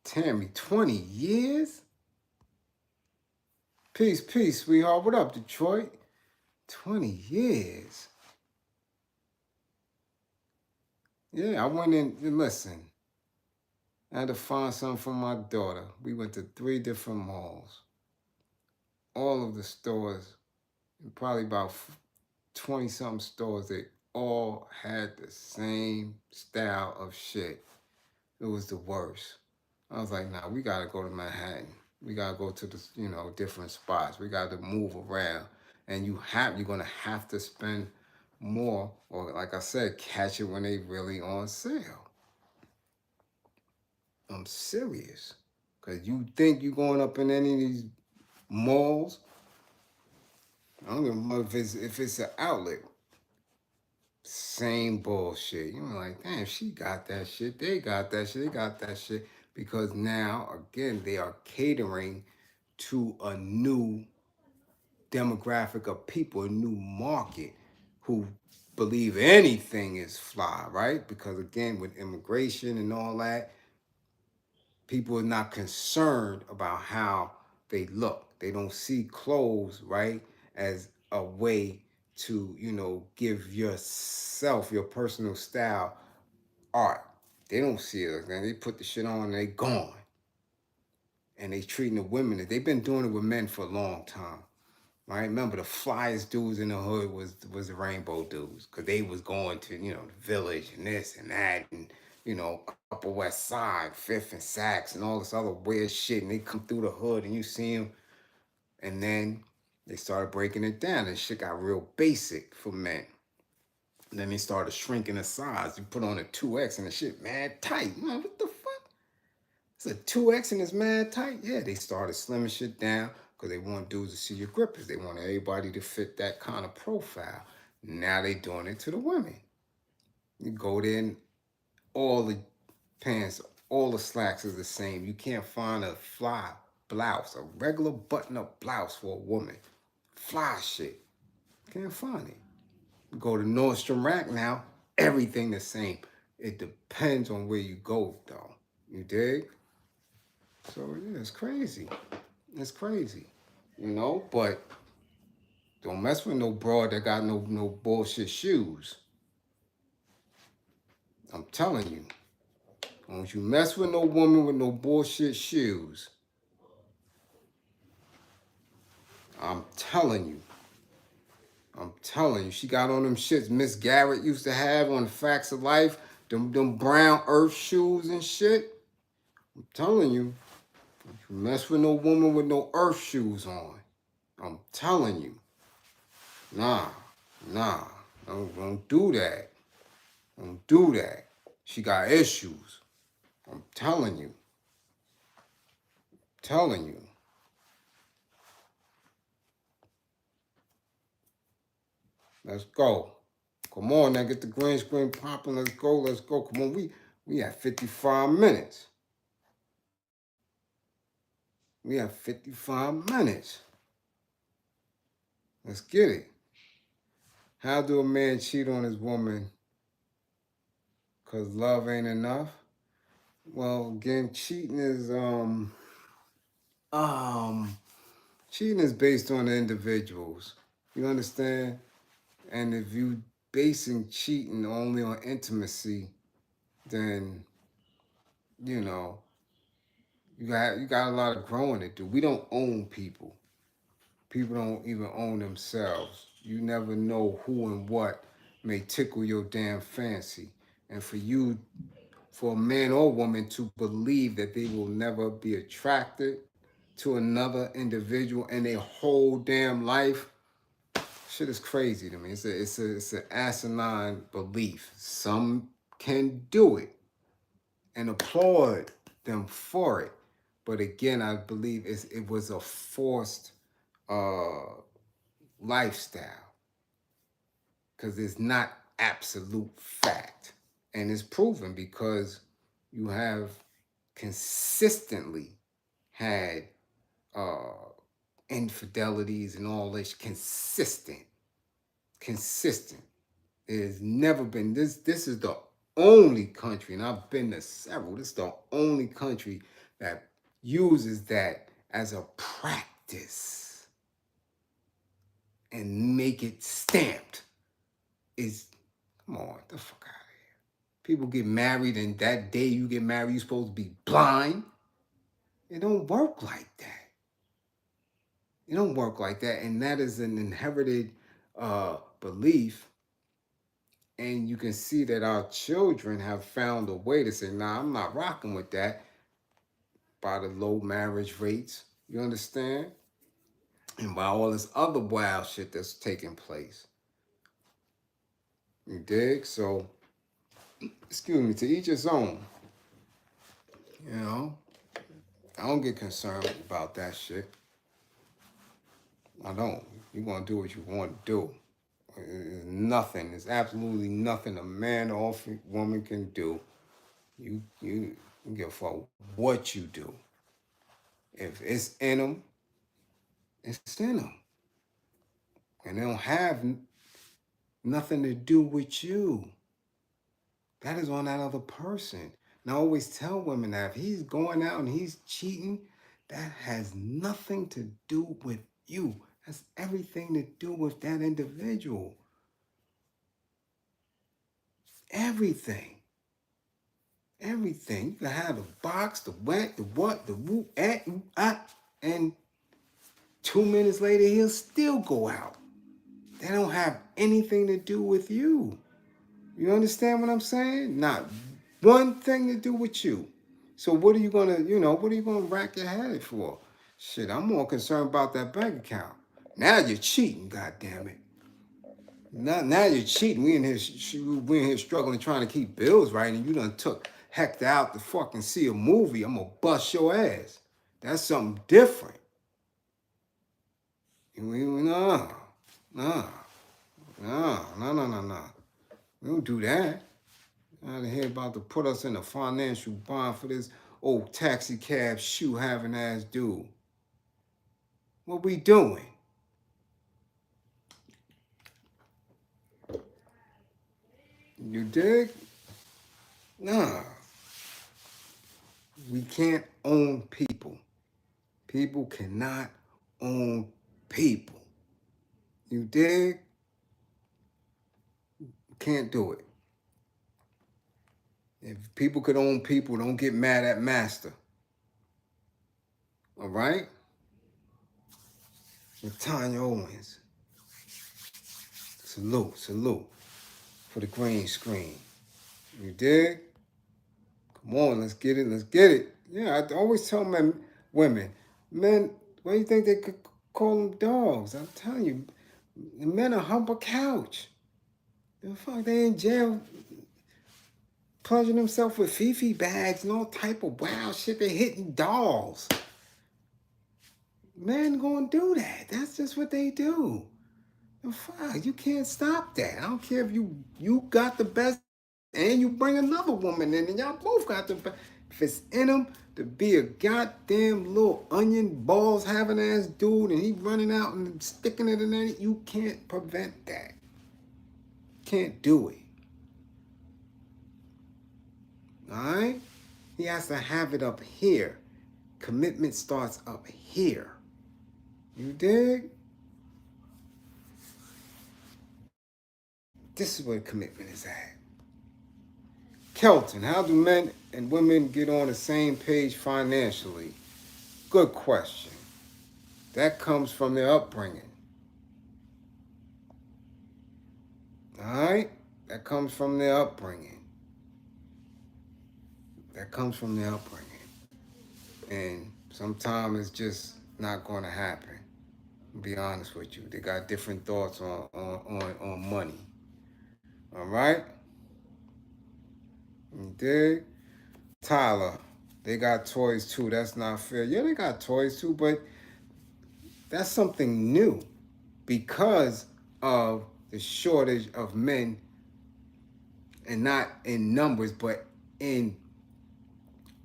Tammy, 20 years? Peace, sweetheart. What up, Detroit? 20 years. Yeah, I went in, listen, I had to find something for my daughter. We went to 3 different malls. All of the stores, probably about 20-something stores, they all had the same style of shit. It was the worst. I was like, nah, we gotta go to Manhattan. We gotta go to the, different spots. We gotta move around. And you're gonna have to spend more, or like I said, catch it when they really on sale. I'm serious. Cause you think you going up in any of these malls, I don't even know if it's an outlet. Same bullshit. You're like, damn, she got that shit. They got that shit. They got that shit. Because now, again, they are catering to a new demographic of people, a new market who believe anything is fly, right? Because again, with immigration and all that, people are not concerned about how they look. They don't see clothes, right, as a way to, give yourself, your personal style, art. They don't see it. Man. They put the shit on and they gone. And they treating the women. They've been doing it with men for a long time. Right? Remember the flyest dudes in the hood was the rainbow dudes. Cause they was going to, the village and this and that and, Upper West Side, Fifth and Saks and all this other weird shit. And they come through the hood and you see them. And then they started breaking it down and shit got real basic for men. And then they started shrinking the size. You put on a 2X and the shit mad tight. Man, what the fuck? It's a 2X and it's mad tight. Yeah, they started slimming shit down because they want dudes to see your grippers. They want everybody to fit that kind of profile. Now they doing it to the women. You go there and all the pants, all the slacks is the same. You can't find a fly blouse, a regular button-up blouse for a woman. Fly shit. Can't find it. You go to Nordstrom Rack now, everything the same. It depends on where you go, though. You dig? So yeah, it's crazy. It's crazy. But don't mess with no broad that got no bullshit shoes. I'm telling you. Don't you mess with no woman with no bullshit shoes. I'm telling you. I'm telling you. She got on them shits Miss Garrett used to have on the Facts of Life. Them brown earth shoes and shit. I'm telling you. Don't you mess with no woman with no earth shoes on. I'm telling you. Nah. Don't do that. Don't do that. She got issues. I'm telling you. Telling you. Let's go. Come on now, get the green screen popping. Let's go. Come on, we have 55 minutes. We have 55 minutes. Let's get it. How do a man cheat on his woman because love ain't enough? Well, again, cheating is based on the individuals. You understand? And if you basing cheating only on intimacy, then you know, you got a lot of growing to do. We don't own people. People don't even own themselves. You never know who and what may tickle your damn fancy. And for a man or woman to believe that they will never be attracted to another individual in their whole damn life, shit is crazy to me. It's an asinine belief. Some can do it and applaud them for it, but again, I believe it was a forced uh, lifestyle because it's not absolute fact, and it's proven because you have consistently had uh, infidelities and all this consistent. It has never been this. This is the only country, and I've been to several. This is the only country that uses that as a practice and make it stamped. Is come on, get the fuck out of here. People get married, and that day you get married, you're supposed to be blind. It don't work like that. It don't work like that, and that is an inherited belief. And you can see that our children have found a way to say, nah, I'm not rocking with that by the low marriage rates. You understand? And by all this other wild shit that's taking place. You dig? So, excuse me, to each his own. You know? I don't get concerned about that shit. I don't. You want to do what you want to do. There's nothing. There's absolutely nothing a man or woman can do. You give a fuck what you do. If it's in them, it's in them. And they don't have nothing to do with you. That is on that other person. And I always tell women that if he's going out and he's cheating, that has nothing to do with you. Has everything to do with that individual. Everything. Everything. You can have the box, the wet, the what, the woo, at, and 2 minutes later he'll still go out. They don't have anything to do with you. You understand what I'm saying? Not one thing to do with you. So what are you gonna, what are you gonna rack your head for? Shit, I'm more concerned about that bank account. Now you're cheating, goddamn it. Now you're cheating. We in here struggling trying to keep bills right, and you done took Hector out to fucking see a movie. I'm gonna bust your ass. That's something different. No, no, no, no, no, no, no. We don't do that. Out of here about to put us in a financial bond for this old taxi cab shoe having ass dude. What we doing? You dig? Nah. We can't own people. People cannot own people. You dig? Can't do it. If people could own people, don't get mad at master. All right? Latanya Owens. Salute for the green screen. You dig? Come on, let's get it. Yeah, I always tell women, men, why do you think they could call them dogs? I'm telling you, men are hump a couch. The fuck, they in jail plunging themselves with Fifi bags and all type of wild shit. They hitting dolls. Men gonna do that. That's just what they do. The fuck, you can't stop that. I don't care if you got the best and you bring another woman in and y'all both got the best. If it's in them to be a goddamn little onion balls having ass dude and he running out and sticking it in there, you can't prevent that. Can't do it. Alright? He has to have it up here. Commitment starts up here. You dig? This is where commitment is at. Kelton, how do men and women get on the same page financially? Good question. That comes from their upbringing. All right? That comes from their upbringing. That comes from their upbringing. And sometimes it's just not going to happen. To be honest with you. They got different thoughts on money. All right? You dig? Tyler, they got toys too. That's not fair. Yeah, they got toys too, but that's something new because of the shortage of men, and not in numbers, but in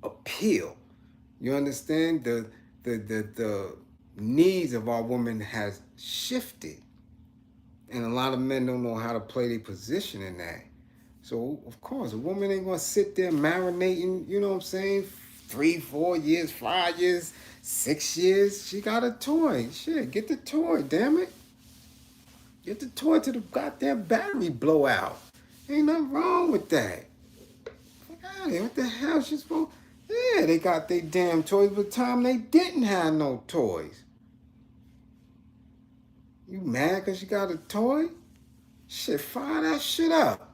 appeal. You understand? The needs of our women has shifted, and a lot of men don't know how to play their position in that. So of course, a woman ain't gonna sit there marinating. You know what I'm saying? 3, 4 years, 5 years, 6 years. She got a toy. Shit, get the toy. Damn it. Get the toy to the goddamn battery blow out. Ain't nothing wrong with that. What the hell she supposed? Yeah, they got their damn toys, but the time they didn't have no toys. You mad because you got a toy? Shit, fire that shit up.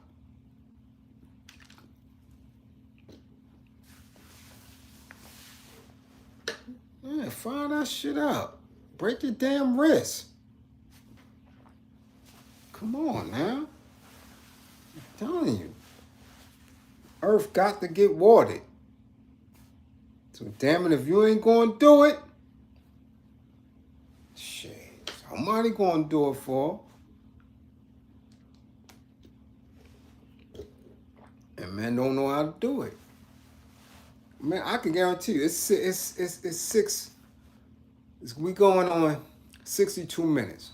Yeah, fire that shit up. Break your damn wrist. Come on now. I'm telling you. Earth got to get watered. So damn it, if you ain't gonna do it, shit, somebody gonna do it for. And men don't know how to do it. Man, I can guarantee you, we going on 62 minutes.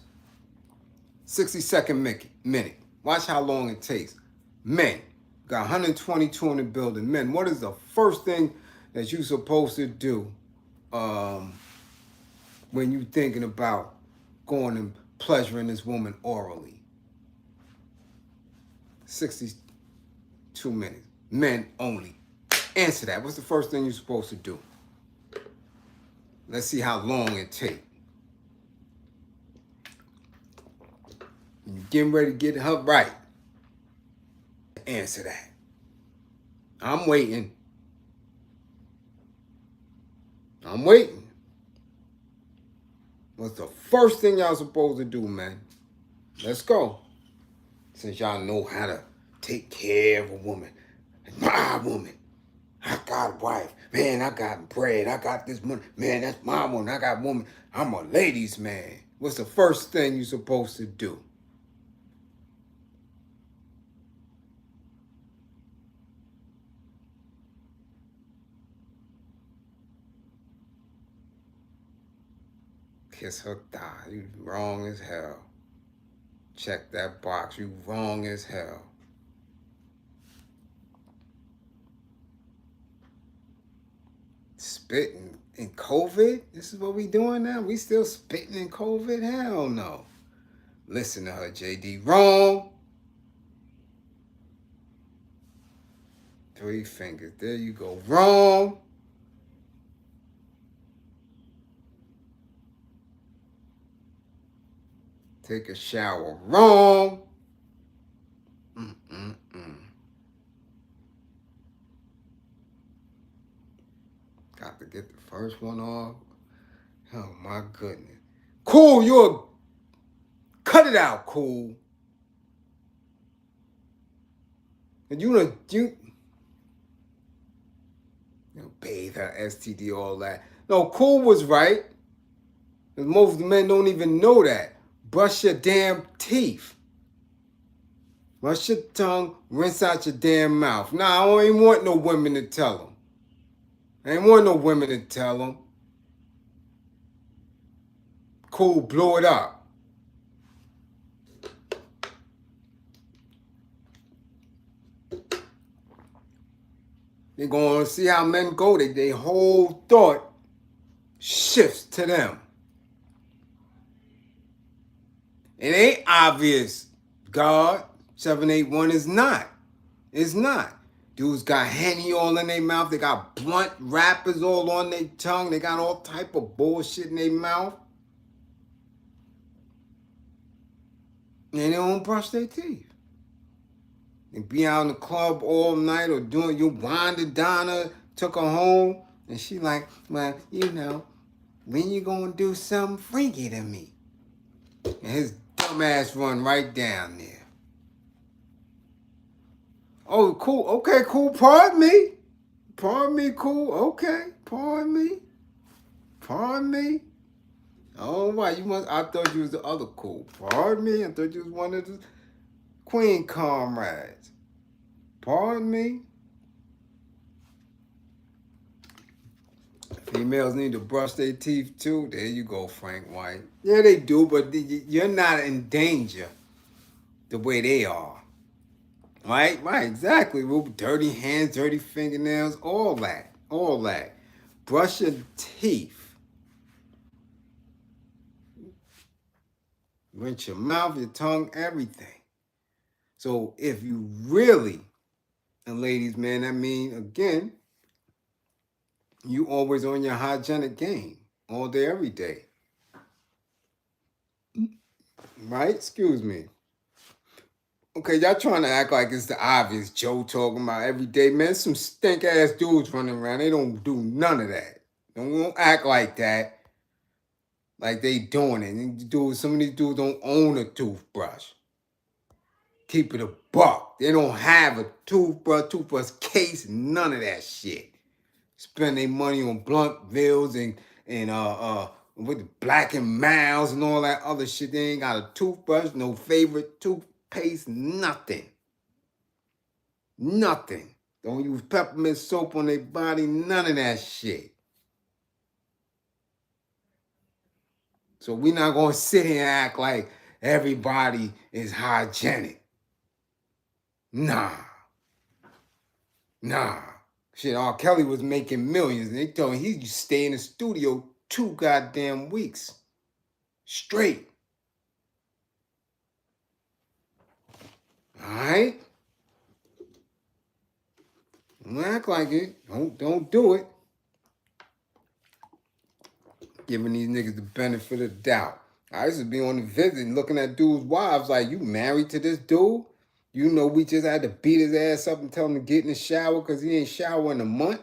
60-second minute. Watch how long it takes. Men, got 122 in the building. Men, what is the first thing that you're supposed to do when you're thinking about going and pleasuring this woman orally? 62 minutes. Men only. Answer that. What's the first thing you're supposed to do? Let's see how long it takes. You're getting ready to get her right. Answer that. I'm waiting. What's the first thing y'all supposed to do, man? Let's go. Since y'all know how to take care of a woman. My woman. I got a wife. Man, I got bread. I got this money. Man, that's my woman. I got woman. I'm a ladies' man. What's the first thing you're supposed to do? Kiss her thigh. You wrong as hell. Check that box. You wrong as hell. Spitting in COVID? This is what we doing now? We still spitting in COVID? Hell no. Listen to her, JD. Wrong. 3 fingers. There you go. Wrong. Take a shower. Wrong. Got to get the first one off. Oh my goodness. Cool, cut it out, cool. And you bathe her, STD, all that. No, cool was right. Because most men don't even know that. Brush your damn teeth. Brush your tongue, rinse out your damn mouth. Nah, I don't even want no women to tell them. I ain't want no women to tell them. Cool, blow it up. They're going to see how men go. Their whole thought shifts to them. It ain't obvious, God. 781 is not. It's not. Dudes got Henny all in their mouth. They got blunt wrappers all on their tongue. They got all type of bullshit in their mouth. And they don't brush their teeth. They be out in the club all night or doing, you Wanda Donna took her home. And she like, well, you know, when you gonna do something freaky to me? And his dumb ass run right down there. Oh, cool. Okay, cool. Pardon me. Pardon me, cool. Okay. Pardon me. Pardon me. Oh, why? I thought you was the other cool. Pardon me. I thought you was one of the queen comrades. Pardon me. Females need to brush their teeth too. There you go, Frank White. Yeah, they do, but you're not in danger the way they are. Right? Right, exactly. Dirty hands, dirty fingernails, all that. All that. Brush your teeth. Rinse your mouth, your tongue, everything. So if you really, and ladies, man, I mean, again, you always on your hygienic game. All day, every day. Right? Excuse me. Okay, y'all trying to act like it's the obvious. Joe talking about every day. Man, some stink ass dudes running around. They don't do none of that. Don't act like that. Like they doing it. Some of these dudes don't own a toothbrush. Keep it a buck. They don't have a toothbrush case, none of that shit. Spend their money on blunt bills and with the Black and Miles and all that other shit. They ain't got a toothbrush, no favorite toothpaste, nothing. Nothing. Don't use peppermint soap on their body, none of that shit. So we're not going to sit here and act like everybody is hygienic. Nah. Shit, R. Kelly was making millions. And they told him he used to stay in the studio 2 goddamn weeks. Straight. Alright? Don't act like it. Don't do it. Giving these niggas the benefit of the doubt. I used to be on the visit looking at dudes' wives like, you married to this dude? You know we just had to beat his ass up and tell him to get in the shower because he ain't showered in a month?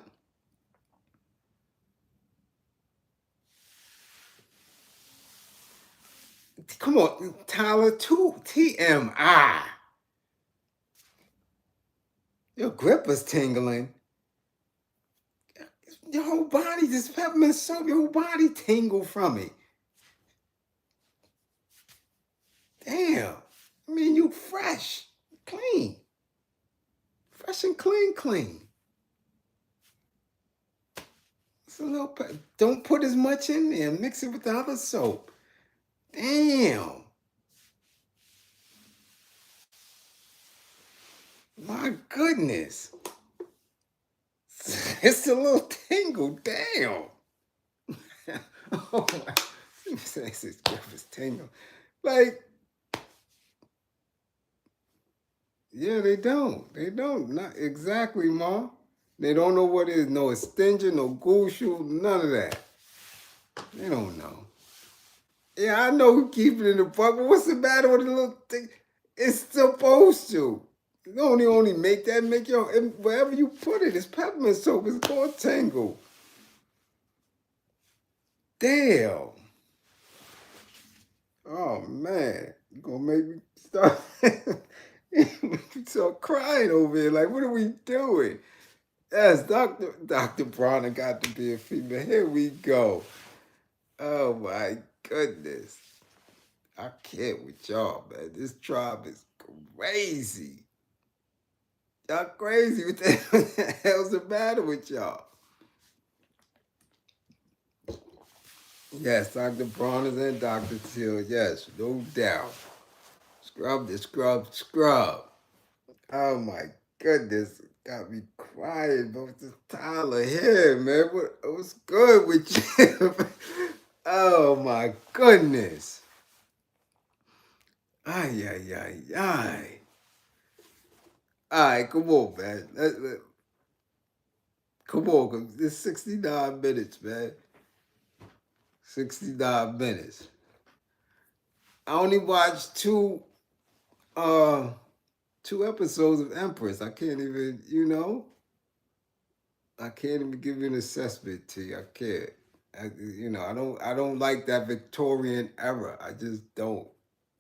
Come on, Tyler, TMI. Your grip is tingling. Your whole body, this peppermint soap, your whole body tingle from it. Damn. I mean, you fresh, clean. Fresh and clean. It's a little, don't put as much in there. Mix it with the other soap. Damn. My goodness. It's a little tingle. Damn. Oh my. This grip is tingle. Like, yeah, they don't. Not exactly, Ma. They don't know what it is. No extension, no gushu, none of that. They don't know. Yeah, I know we keep it in the buck, but what's the matter with the little thing? It's supposed to. You don't only make your, wherever you put it, it's peppermint soap. It's going to tingle. Damn. Oh, man. You going to make me start, start crying over here. Like, what are we doing? Yes, Dr. Bronner got to be a female. Here we go. Oh, my goodness. I can't with y'all, man. This tribe is crazy. Y'all crazy. What the hell's the matter with y'all? Yes, Dr. Bronner's and Dr. Till. Yes, no doubt. Scrub. Oh, my goodness. Got me crying about this Tyler here, man. What's good with you? Oh, my goodness. Ay. All right, come on, man. Come on, 'cause it's 69 minutes, man. 69 minutes. I only watched uh two episodes of Empress. I can't even, I can't even give you an assessment to you. I can't. I don't like that Victorian era. I just don't.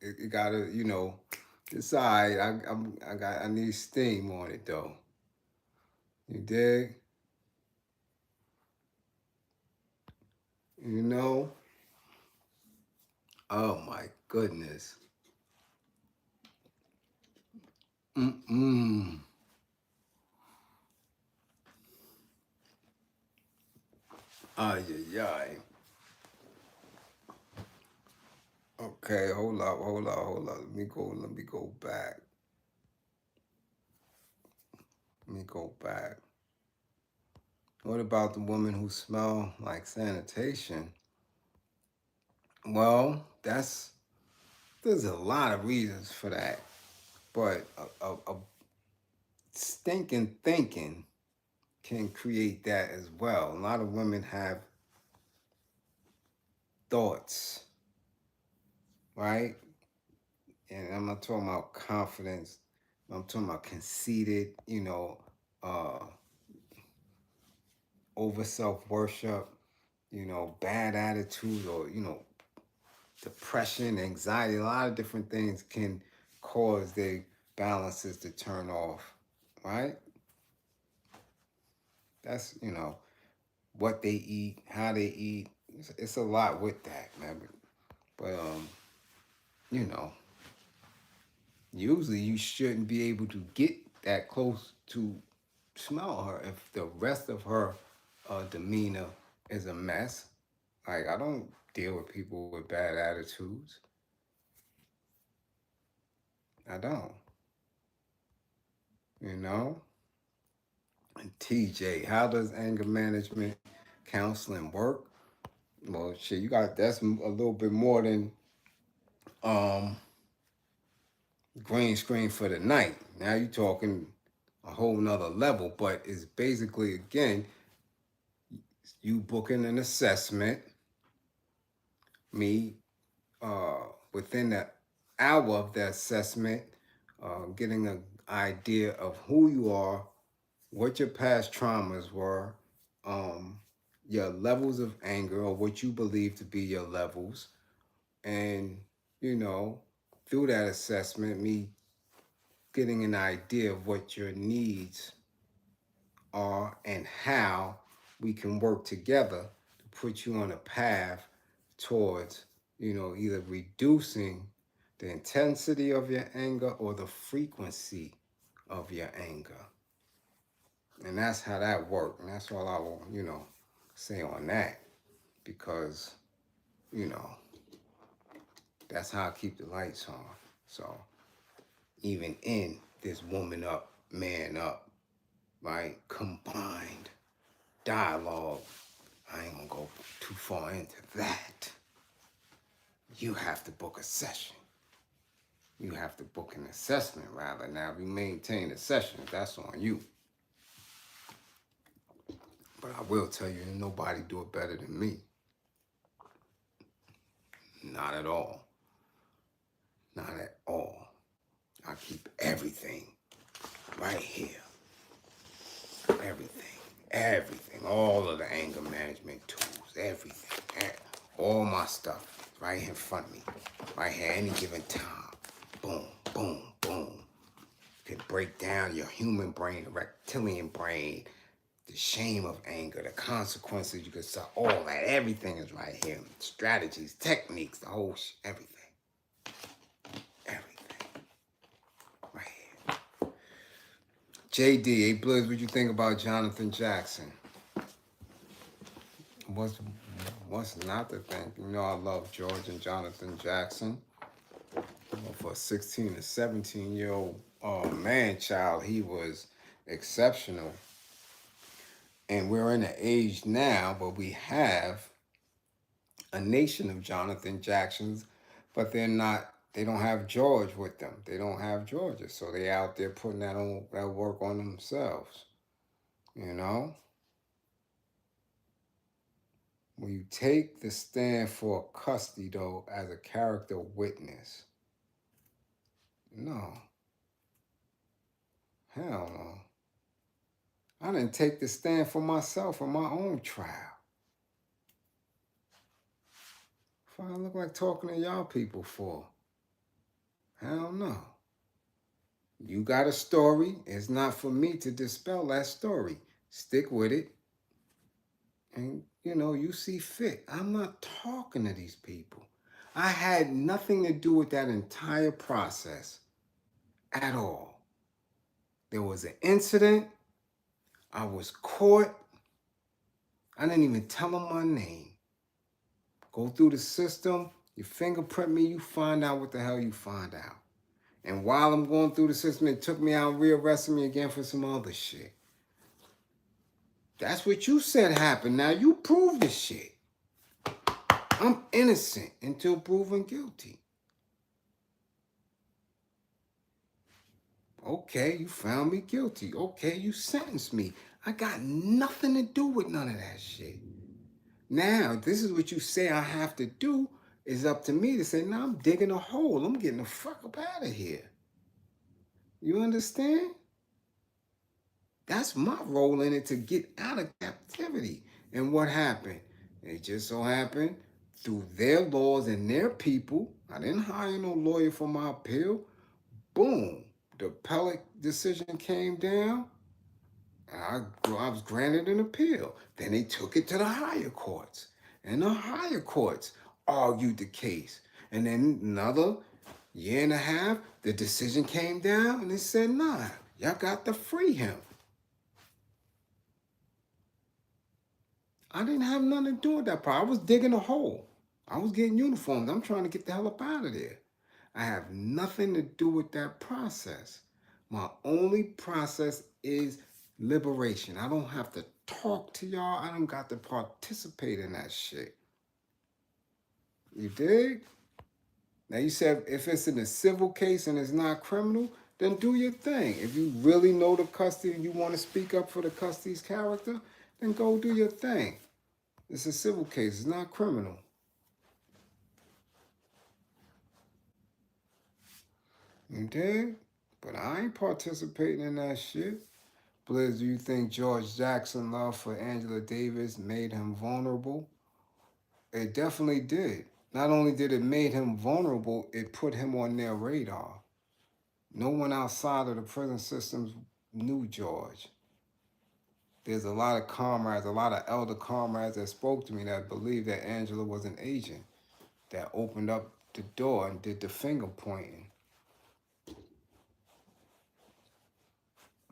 It gotta, it's alright. I need steam on it though. You dig? You know? Oh my goodness. Mm-mm. Ay, ay, ay. Okay, hold up. Let me go back. Let me go back. What about the women who smell like sanitation? Well, there's a lot of reasons for that, but a stinking thinking can create that as well. A lot of women have thoughts, right? And I'm not talking about confidence. I'm talking about conceited, uh, over self worship, bad attitude, or depression, anxiety. A lot of different things can cause their balances to turn off, right? That's what they eat, how they eat. It's a lot with that, man. But you know, usually you shouldn't be able to get that close to smell her if the rest of her demeanor is a mess. Like I don't deal with people with bad attitudes. I don't, you know. And TJ, how does anger management counseling work? Well, shit, you got that's a little bit more than um green screen for the night. Now you're talking a whole nother level, but it's basically again you booking an assessment, me within the hour of the assessment, getting an idea of who you are, what your past traumas were, um, your levels of anger or what you believe to be your levels, and you know through that assessment, me getting an idea of what your needs are and how we can work together to put you on a path towards, either reducing the intensity of your anger or the frequency of your anger. And that's how that works. And that's all I will, say on that. Because, you know, that's how I keep the lights on. So even in this woman up, man up, right? Combined dialogue. I ain't gonna go too far into that. You have to book a session. You have to book an assessment rather. Now, if you maintain a session, that's on you. But I will tell you, nobody do it better than me. Not at all. Not at all. I keep everything right here. Everything. Everything. All of the anger management tools. Everything. All my stuff right here in front of me. Right here, any given time. Boom, boom, boom. You can break down your human brain, the reptilian brain, the shame of anger, the consequences. You can saw all that. Everything is right here. Strategies, techniques, the whole everything. Everything. Right here. JD, hey Bliz, what you think about Jonathan Jackson? What's not to think? I love George and Jonathan Jackson. For a 16 to 17-year-old man child, he was exceptional. And we're in an age now where we have a nation of Jonathan Jacksons, but they're not they don't have George with them. They don't have Georgia. So they out there putting that work on themselves. You know? When you take the stand for custody though as a character witness, no. Hell no. I didn't take the stand for myself in my own trial. What I look like talking to y'all people for? Hell no. You got a story. It's not for me to dispel that story. Stick with it. And, you see fit. I'm not talking to these people. I had nothing to do with that entire process at all. There was an incident. I was caught. I didn't even tell them my name. Go through the system. You fingerprint me. You find out what the hell you find out. And while I'm going through the system, it took me out and rearrested me again for some other shit. That's what you said happened. Now you prove the shit. I'm innocent until proven guilty. Okay, you found me guilty. Okay, you sentenced me. I got nothing to do with none of that shit. Now, this is what you say I have to do. It's up to me to say, no, I'm digging a hole. I'm getting the fuck up out of here. You understand? That's my role in it, to get out of captivity. And what happened? It just so happened through their laws and their people. I didn't hire no lawyer for my appeal. Boom. The appellate decision came down. And I was granted an appeal. Then they took it to the higher courts. And the higher courts argued the case. And then another year and a half, the decision came down and they said, nah, y'all got to free him. I didn't have nothing to do with that part. I was digging a hole. I was getting uniforms. I'm trying to get the hell up out of there. I have nothing to do with that process. My only process is liberation. I don't have to talk to y'all. I don't got to participate in that shit. You dig? Now you said if it's in a civil case and it's not criminal, then do your thing. If you really know the custody and you want to speak up for the custody's character, then go do your thing. It's a civil case. It's not criminal. You dig? But I ain't participating in that shit. Bliz, do you think George Jackson's love for Angela Davis made him vulnerable? It definitely did. Not only did it make him vulnerable, it put him on their radar. No one outside of the prison systems knew George. There's a lot of comrades, a lot of elder comrades that spoke to me that believed that Angela was an agent that opened up the door and did the finger pointing.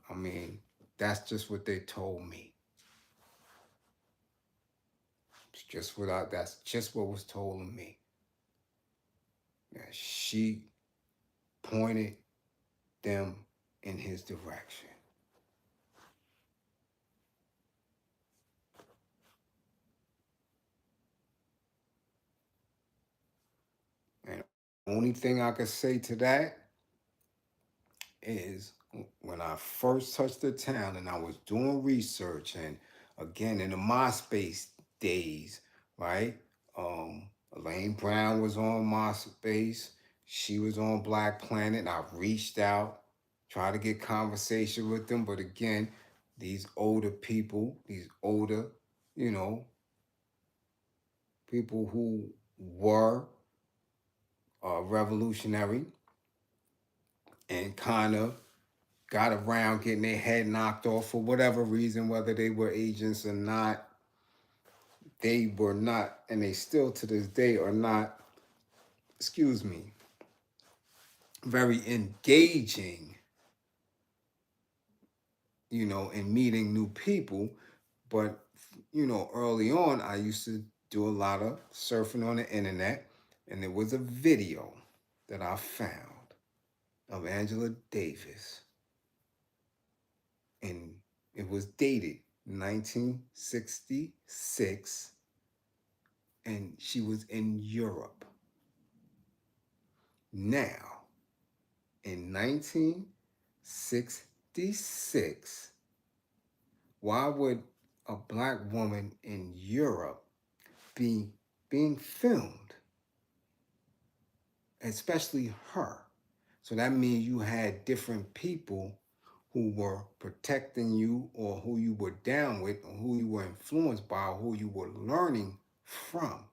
I mean, that's just what they told me. That's just what was told to me. That she pointed them in his direction. And the only thing I could say to that is when I first touched the town and I was doing research, and again in the MySpace days, right? Elaine Brown was on MySpace. She was on Black Planet. I reached out, tried to get conversation with them, but again, these older people, people who were revolutionary and kind of got around getting their head knocked off for whatever reason, whether they were agents or not. They were not, and they still to this day are not, very engaging, in meeting new people. But, early on, I used to do a lot of surfing on the internet, and there was a video that I found of Angela Davis, and it was dated 1966, and she was in Europe. Now, in 1966, why would a black woman in Europe be being filmed, especially her? So that means you had different people who were protecting you, or who you were down with, or who you were influenced by, or who you were learning from.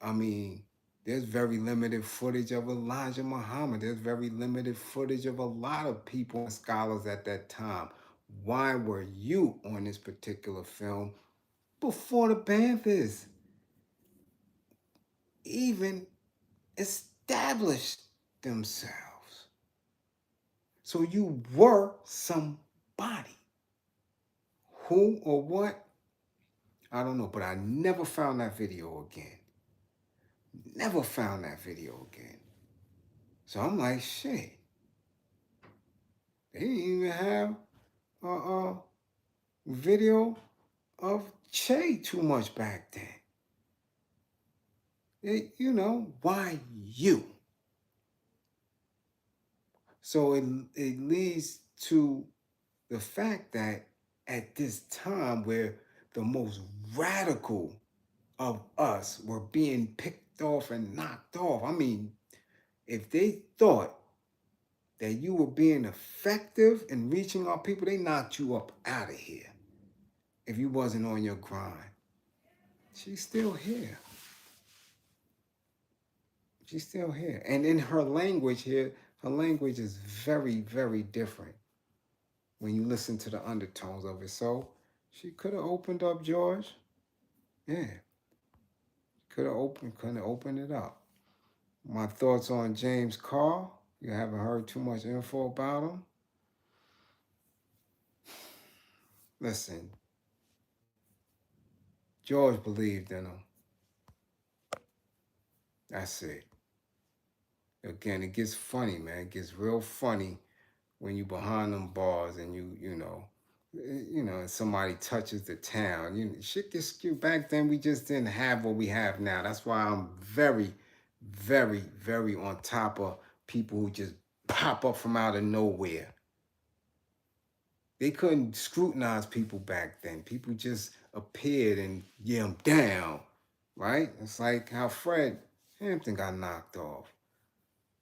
I mean, there's very limited footage of Elijah Muhammad. There's very limited footage of a lot of people and scholars at that time. Why were you on this particular film before the Panthers even established themselves? So you were somebody. Who or what? I don't know, but I never found that video again. Never found that video again. So I'm like, shit. They didn't even have a video of Che too much back then. Why you? So it leads to the fact that at this time where the most radical of us were being picked off and knocked off. I mean, if they thought that you were being effective in reaching our people, they knocked you up out of here. If you wasn't on your grind. She's still here. She's still here. And in her language here, her language is very, very different when you listen to the undertones of it. So she could have opened up George. Yeah. Could have opened it up. My thoughts on James Carr. You haven't heard too much info about him. Listen, George believed in him. That's it. Again, it gets funny, man. It gets real funny when you behind them bars and and somebody touches the town. Shit gets skewed. Back then, we just didn't have what we have now. That's why I'm very, very, very on top of people who just pop up from out of nowhere. They couldn't scrutinize people back then. People just appeared and I'm down, right? It's like how Fred Hampton got knocked off.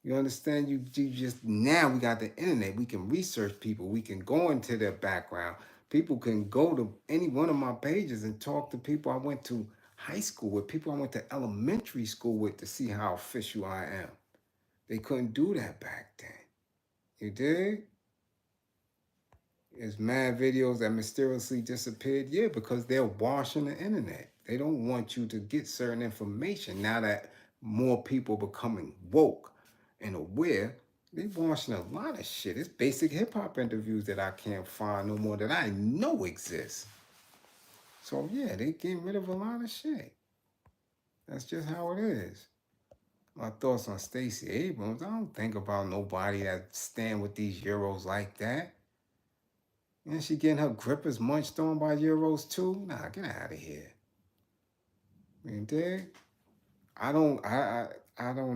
You understand? You just, now we got the internet. We can research people. We can go into their background. People can go to any one of my pages and talk to people I went to high school with, people I went to elementary school with, to see how official I am. They couldn't do that back then. You dig? There's mad videos that mysteriously disappeared. Yeah, because they're washing the internet. They don't want you to get certain information. Now that more people are becoming woke and aware, they're washing a lot of shit. It's basic hip-hop interviews that I can't find no more that I know exist. So yeah, they getting rid of a lot of shit. That's just how it is. My thoughts on Stacey Abrams. I don't think about nobody that stand with these Euros like that. And she getting her grippers munched on by Euros too? Nah, get out of here. You dig? I don't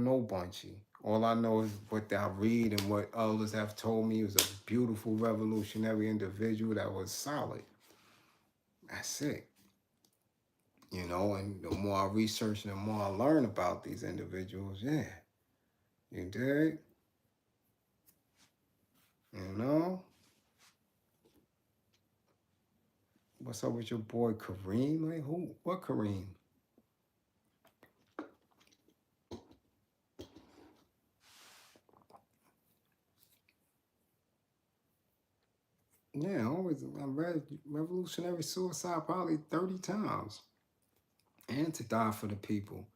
know Bunchy. All I know is what I read and what others have told me. He was a beautiful revolutionary individual that was solid. That's it. And the more I research and the more I learn about these individuals, yeah. You dig? What's up with your boy Karim? Like who? What Karim? Yeah, I read Revolutionary Suicide probably 30 times. And to die for the people.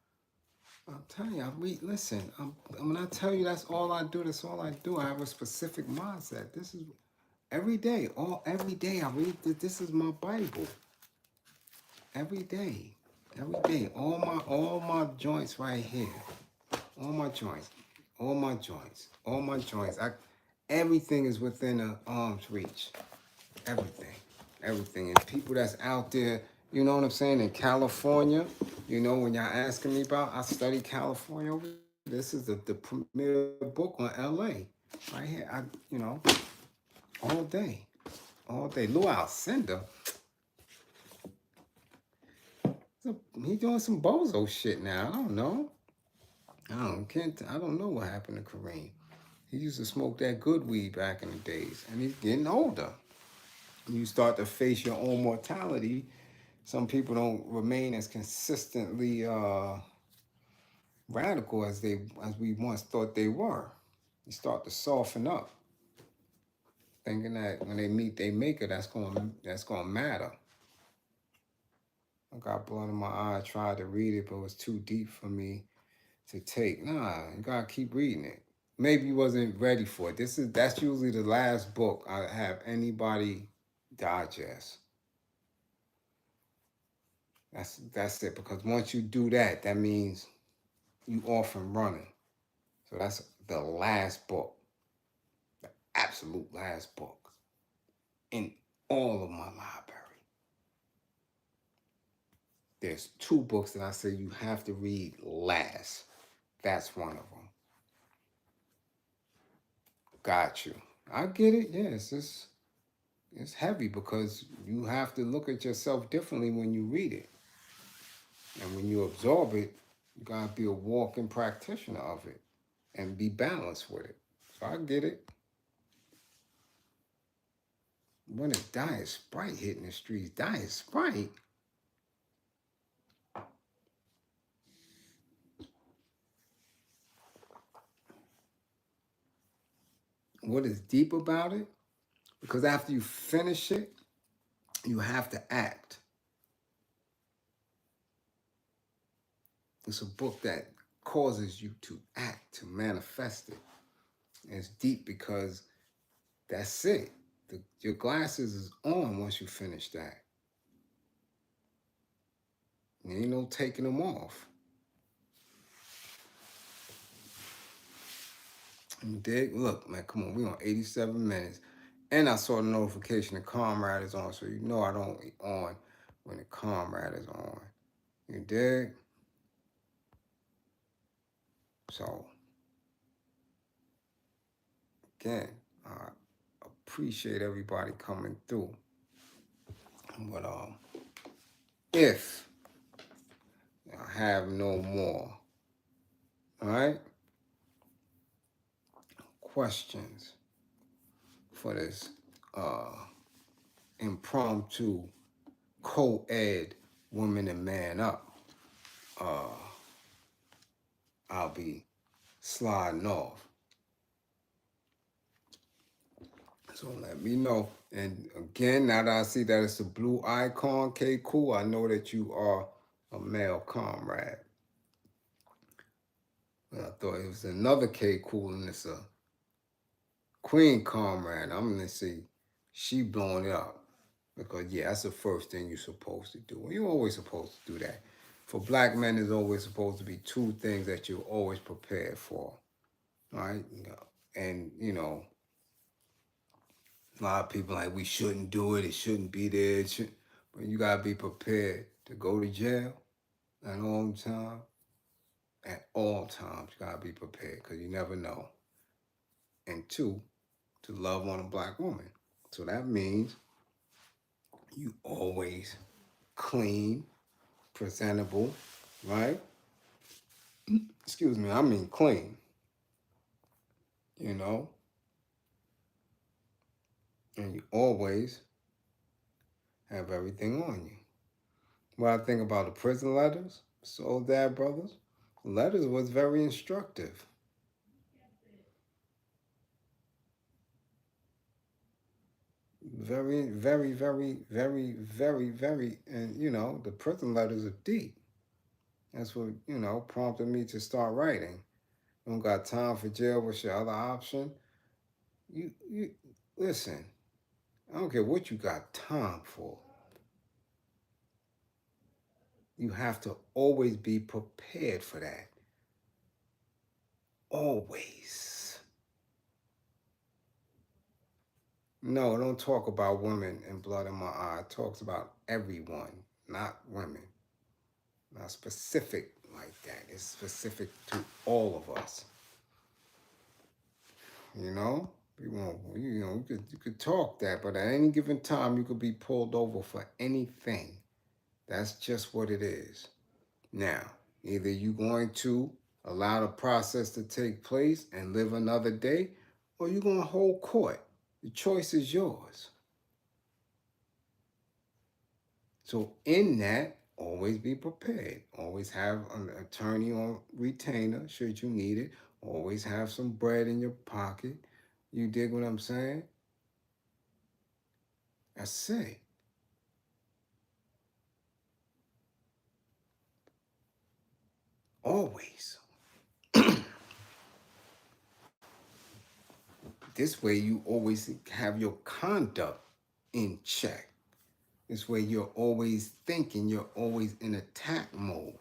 I'm telling you, listen, when I tell you that's all I do, that's all I do. I have a specific mindset. This is every day, every day I read this is my Bible. Every day. All my joints right here. All my joints. Everything is within an arm's reach. Everything. And people that's out there, you know what I'm saying, in California, when y'all asking me about, I studied California over This is the premier book on LA. Right here. All day. All day. Lou Alcindor, he doing some bozo shit now. I don't know. I don't know what happened to Kareem. He used to smoke that good weed back in the days, and he's getting older. You start to face your own mortality. Some people don't remain as consistently radical as we once thought they were. You start to soften up, thinking that when they meet their maker, that's gonna matter. I got blood in my eye. I tried to read it, but it was too deep for me to take. Nah, you gotta keep reading it. Maybe you wasn't ready for it. That's usually the last book I have anybody digest. That's it. Because once you do that, that means you off and running. So that's the last book, the absolute last book in all of my library. There's two books that I say you have to read last. That's one of them. Got you. I get it. Yes, it's heavy because you have to look at yourself differently when you read it. And when you absorb it, you gotta be a walking practitioner of it and be balanced with it. So I get it. When a Diet Sprite hitting the streets, Diet Sprite. What is deep about it? Because after you finish it, you have to act. It's a book that causes you to act, to manifest it. And it's deep because that's it. Your glasses is on once you finish that. There ain't no taking them off. You dig? Look, man, come on. We on 87 minutes. And I saw the notification the Comrade is on, so you know I don't be on when the Comrade is on. You dig? So, again, I appreciate everybody coming through. But if I have no more, all right, questions for this impromptu co-ed woman and man up, I'll be sliding off. So let me know. And again, now that I see that it's a blue icon, K cool, I know that you are a male comrade. And I thought it was another K cool and it's a queen comrade. I'm gonna see she blowing it up. Because yeah, that's the first thing you're supposed to do. You're always supposed to do that. For black men, there's always supposed to be two things that you're always prepared for. All right? And a lot of people like we shouldn't do it. It shouldn't be there. But you gotta be prepared to go to jail at all times. At all times, you gotta be prepared because you never know. And two, to love on a black woman. So that means you always clean, presentable, right? Excuse me, I mean clean. And you always have everything on you. What I think about the prison letters, Soul Dad Brothers, letters was very instructive. Very, very, very, very, very, very, and the prison letters are deep. That's what, prompted me to start writing. Don't got time for jail, what's your other option? You listen, I don't care what you got time for. You have to always be prepared for that. Always. No, don't talk about women and blood in my eye. It talks about everyone, not women. Not specific like that. It's specific to all of us. You know? You could talk that, but at any given time, you could be pulled over for anything. That's just what it is. Now, either you're going to allow the process to take place and live another day, or you're going to hold court. The choice is yours. So in that, always be prepared. Always have an attorney on retainer should you need it. Always have some bread in your pocket. You dig what I'm saying? That's it. Always. This way you always have your conduct in check. This way you're always thinking, you're always in attack mode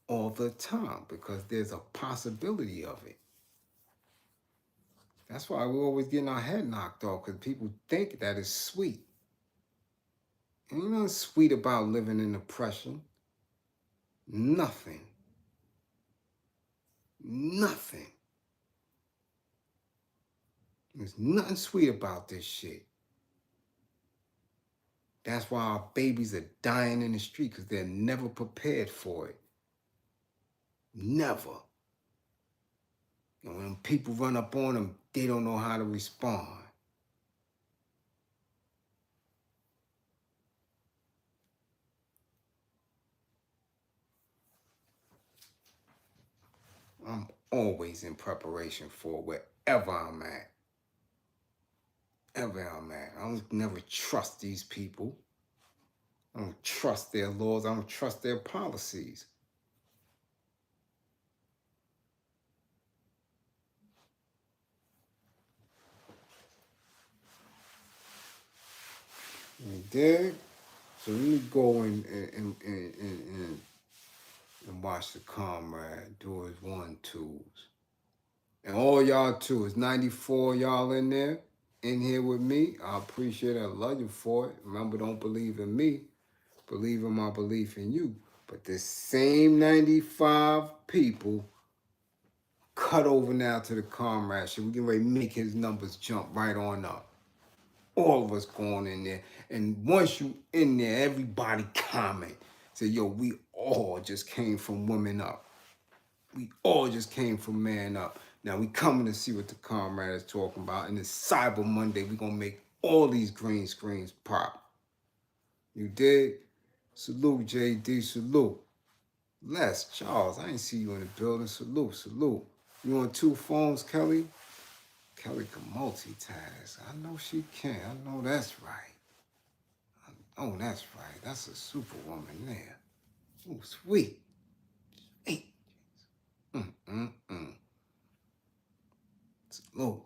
all the time because there's a possibility of it. That's why we're always getting our head knocked off, because people think that is sweet. Ain't nothing sweet about living in oppression. Nothing. Nothing. There's nothing sweet about this shit. That's why our babies are dying in the street, because they're never prepared for it. Never. And when people run up on them, they don't know how to respond. I'm always in preparation for wherever I'm at. Ever I'm at. I don't never trust these people. I don't trust their laws. I don't trust their policies. You dig? So let me go and watch the comrade do his 1-2s. And all y'all too. It's 94 y'all in there, in here with me. I appreciate it. I love you for it. Remember, don't believe in me. Believe in my belief in you. But the same 95 people cut over now to the comrade shit. We can ready to make his numbers jump right on up. All of us going in there. And once you in there, everybody comment. Say, yo, we all just came from women up. We all just came from man up. Now we coming to see what the comrade is talking about. And it's Cyber Monday. We gonna make all these green screens pop. You dig? Salute, JD, salute. Les, Charles, I ain't see you in the building. Salute, salute. You on 2 phones, Kelly? Kelly can multitask. I know she can. I know that's right. I know that's right. That's a superwoman there. Oh, sweet. Hey. Salute.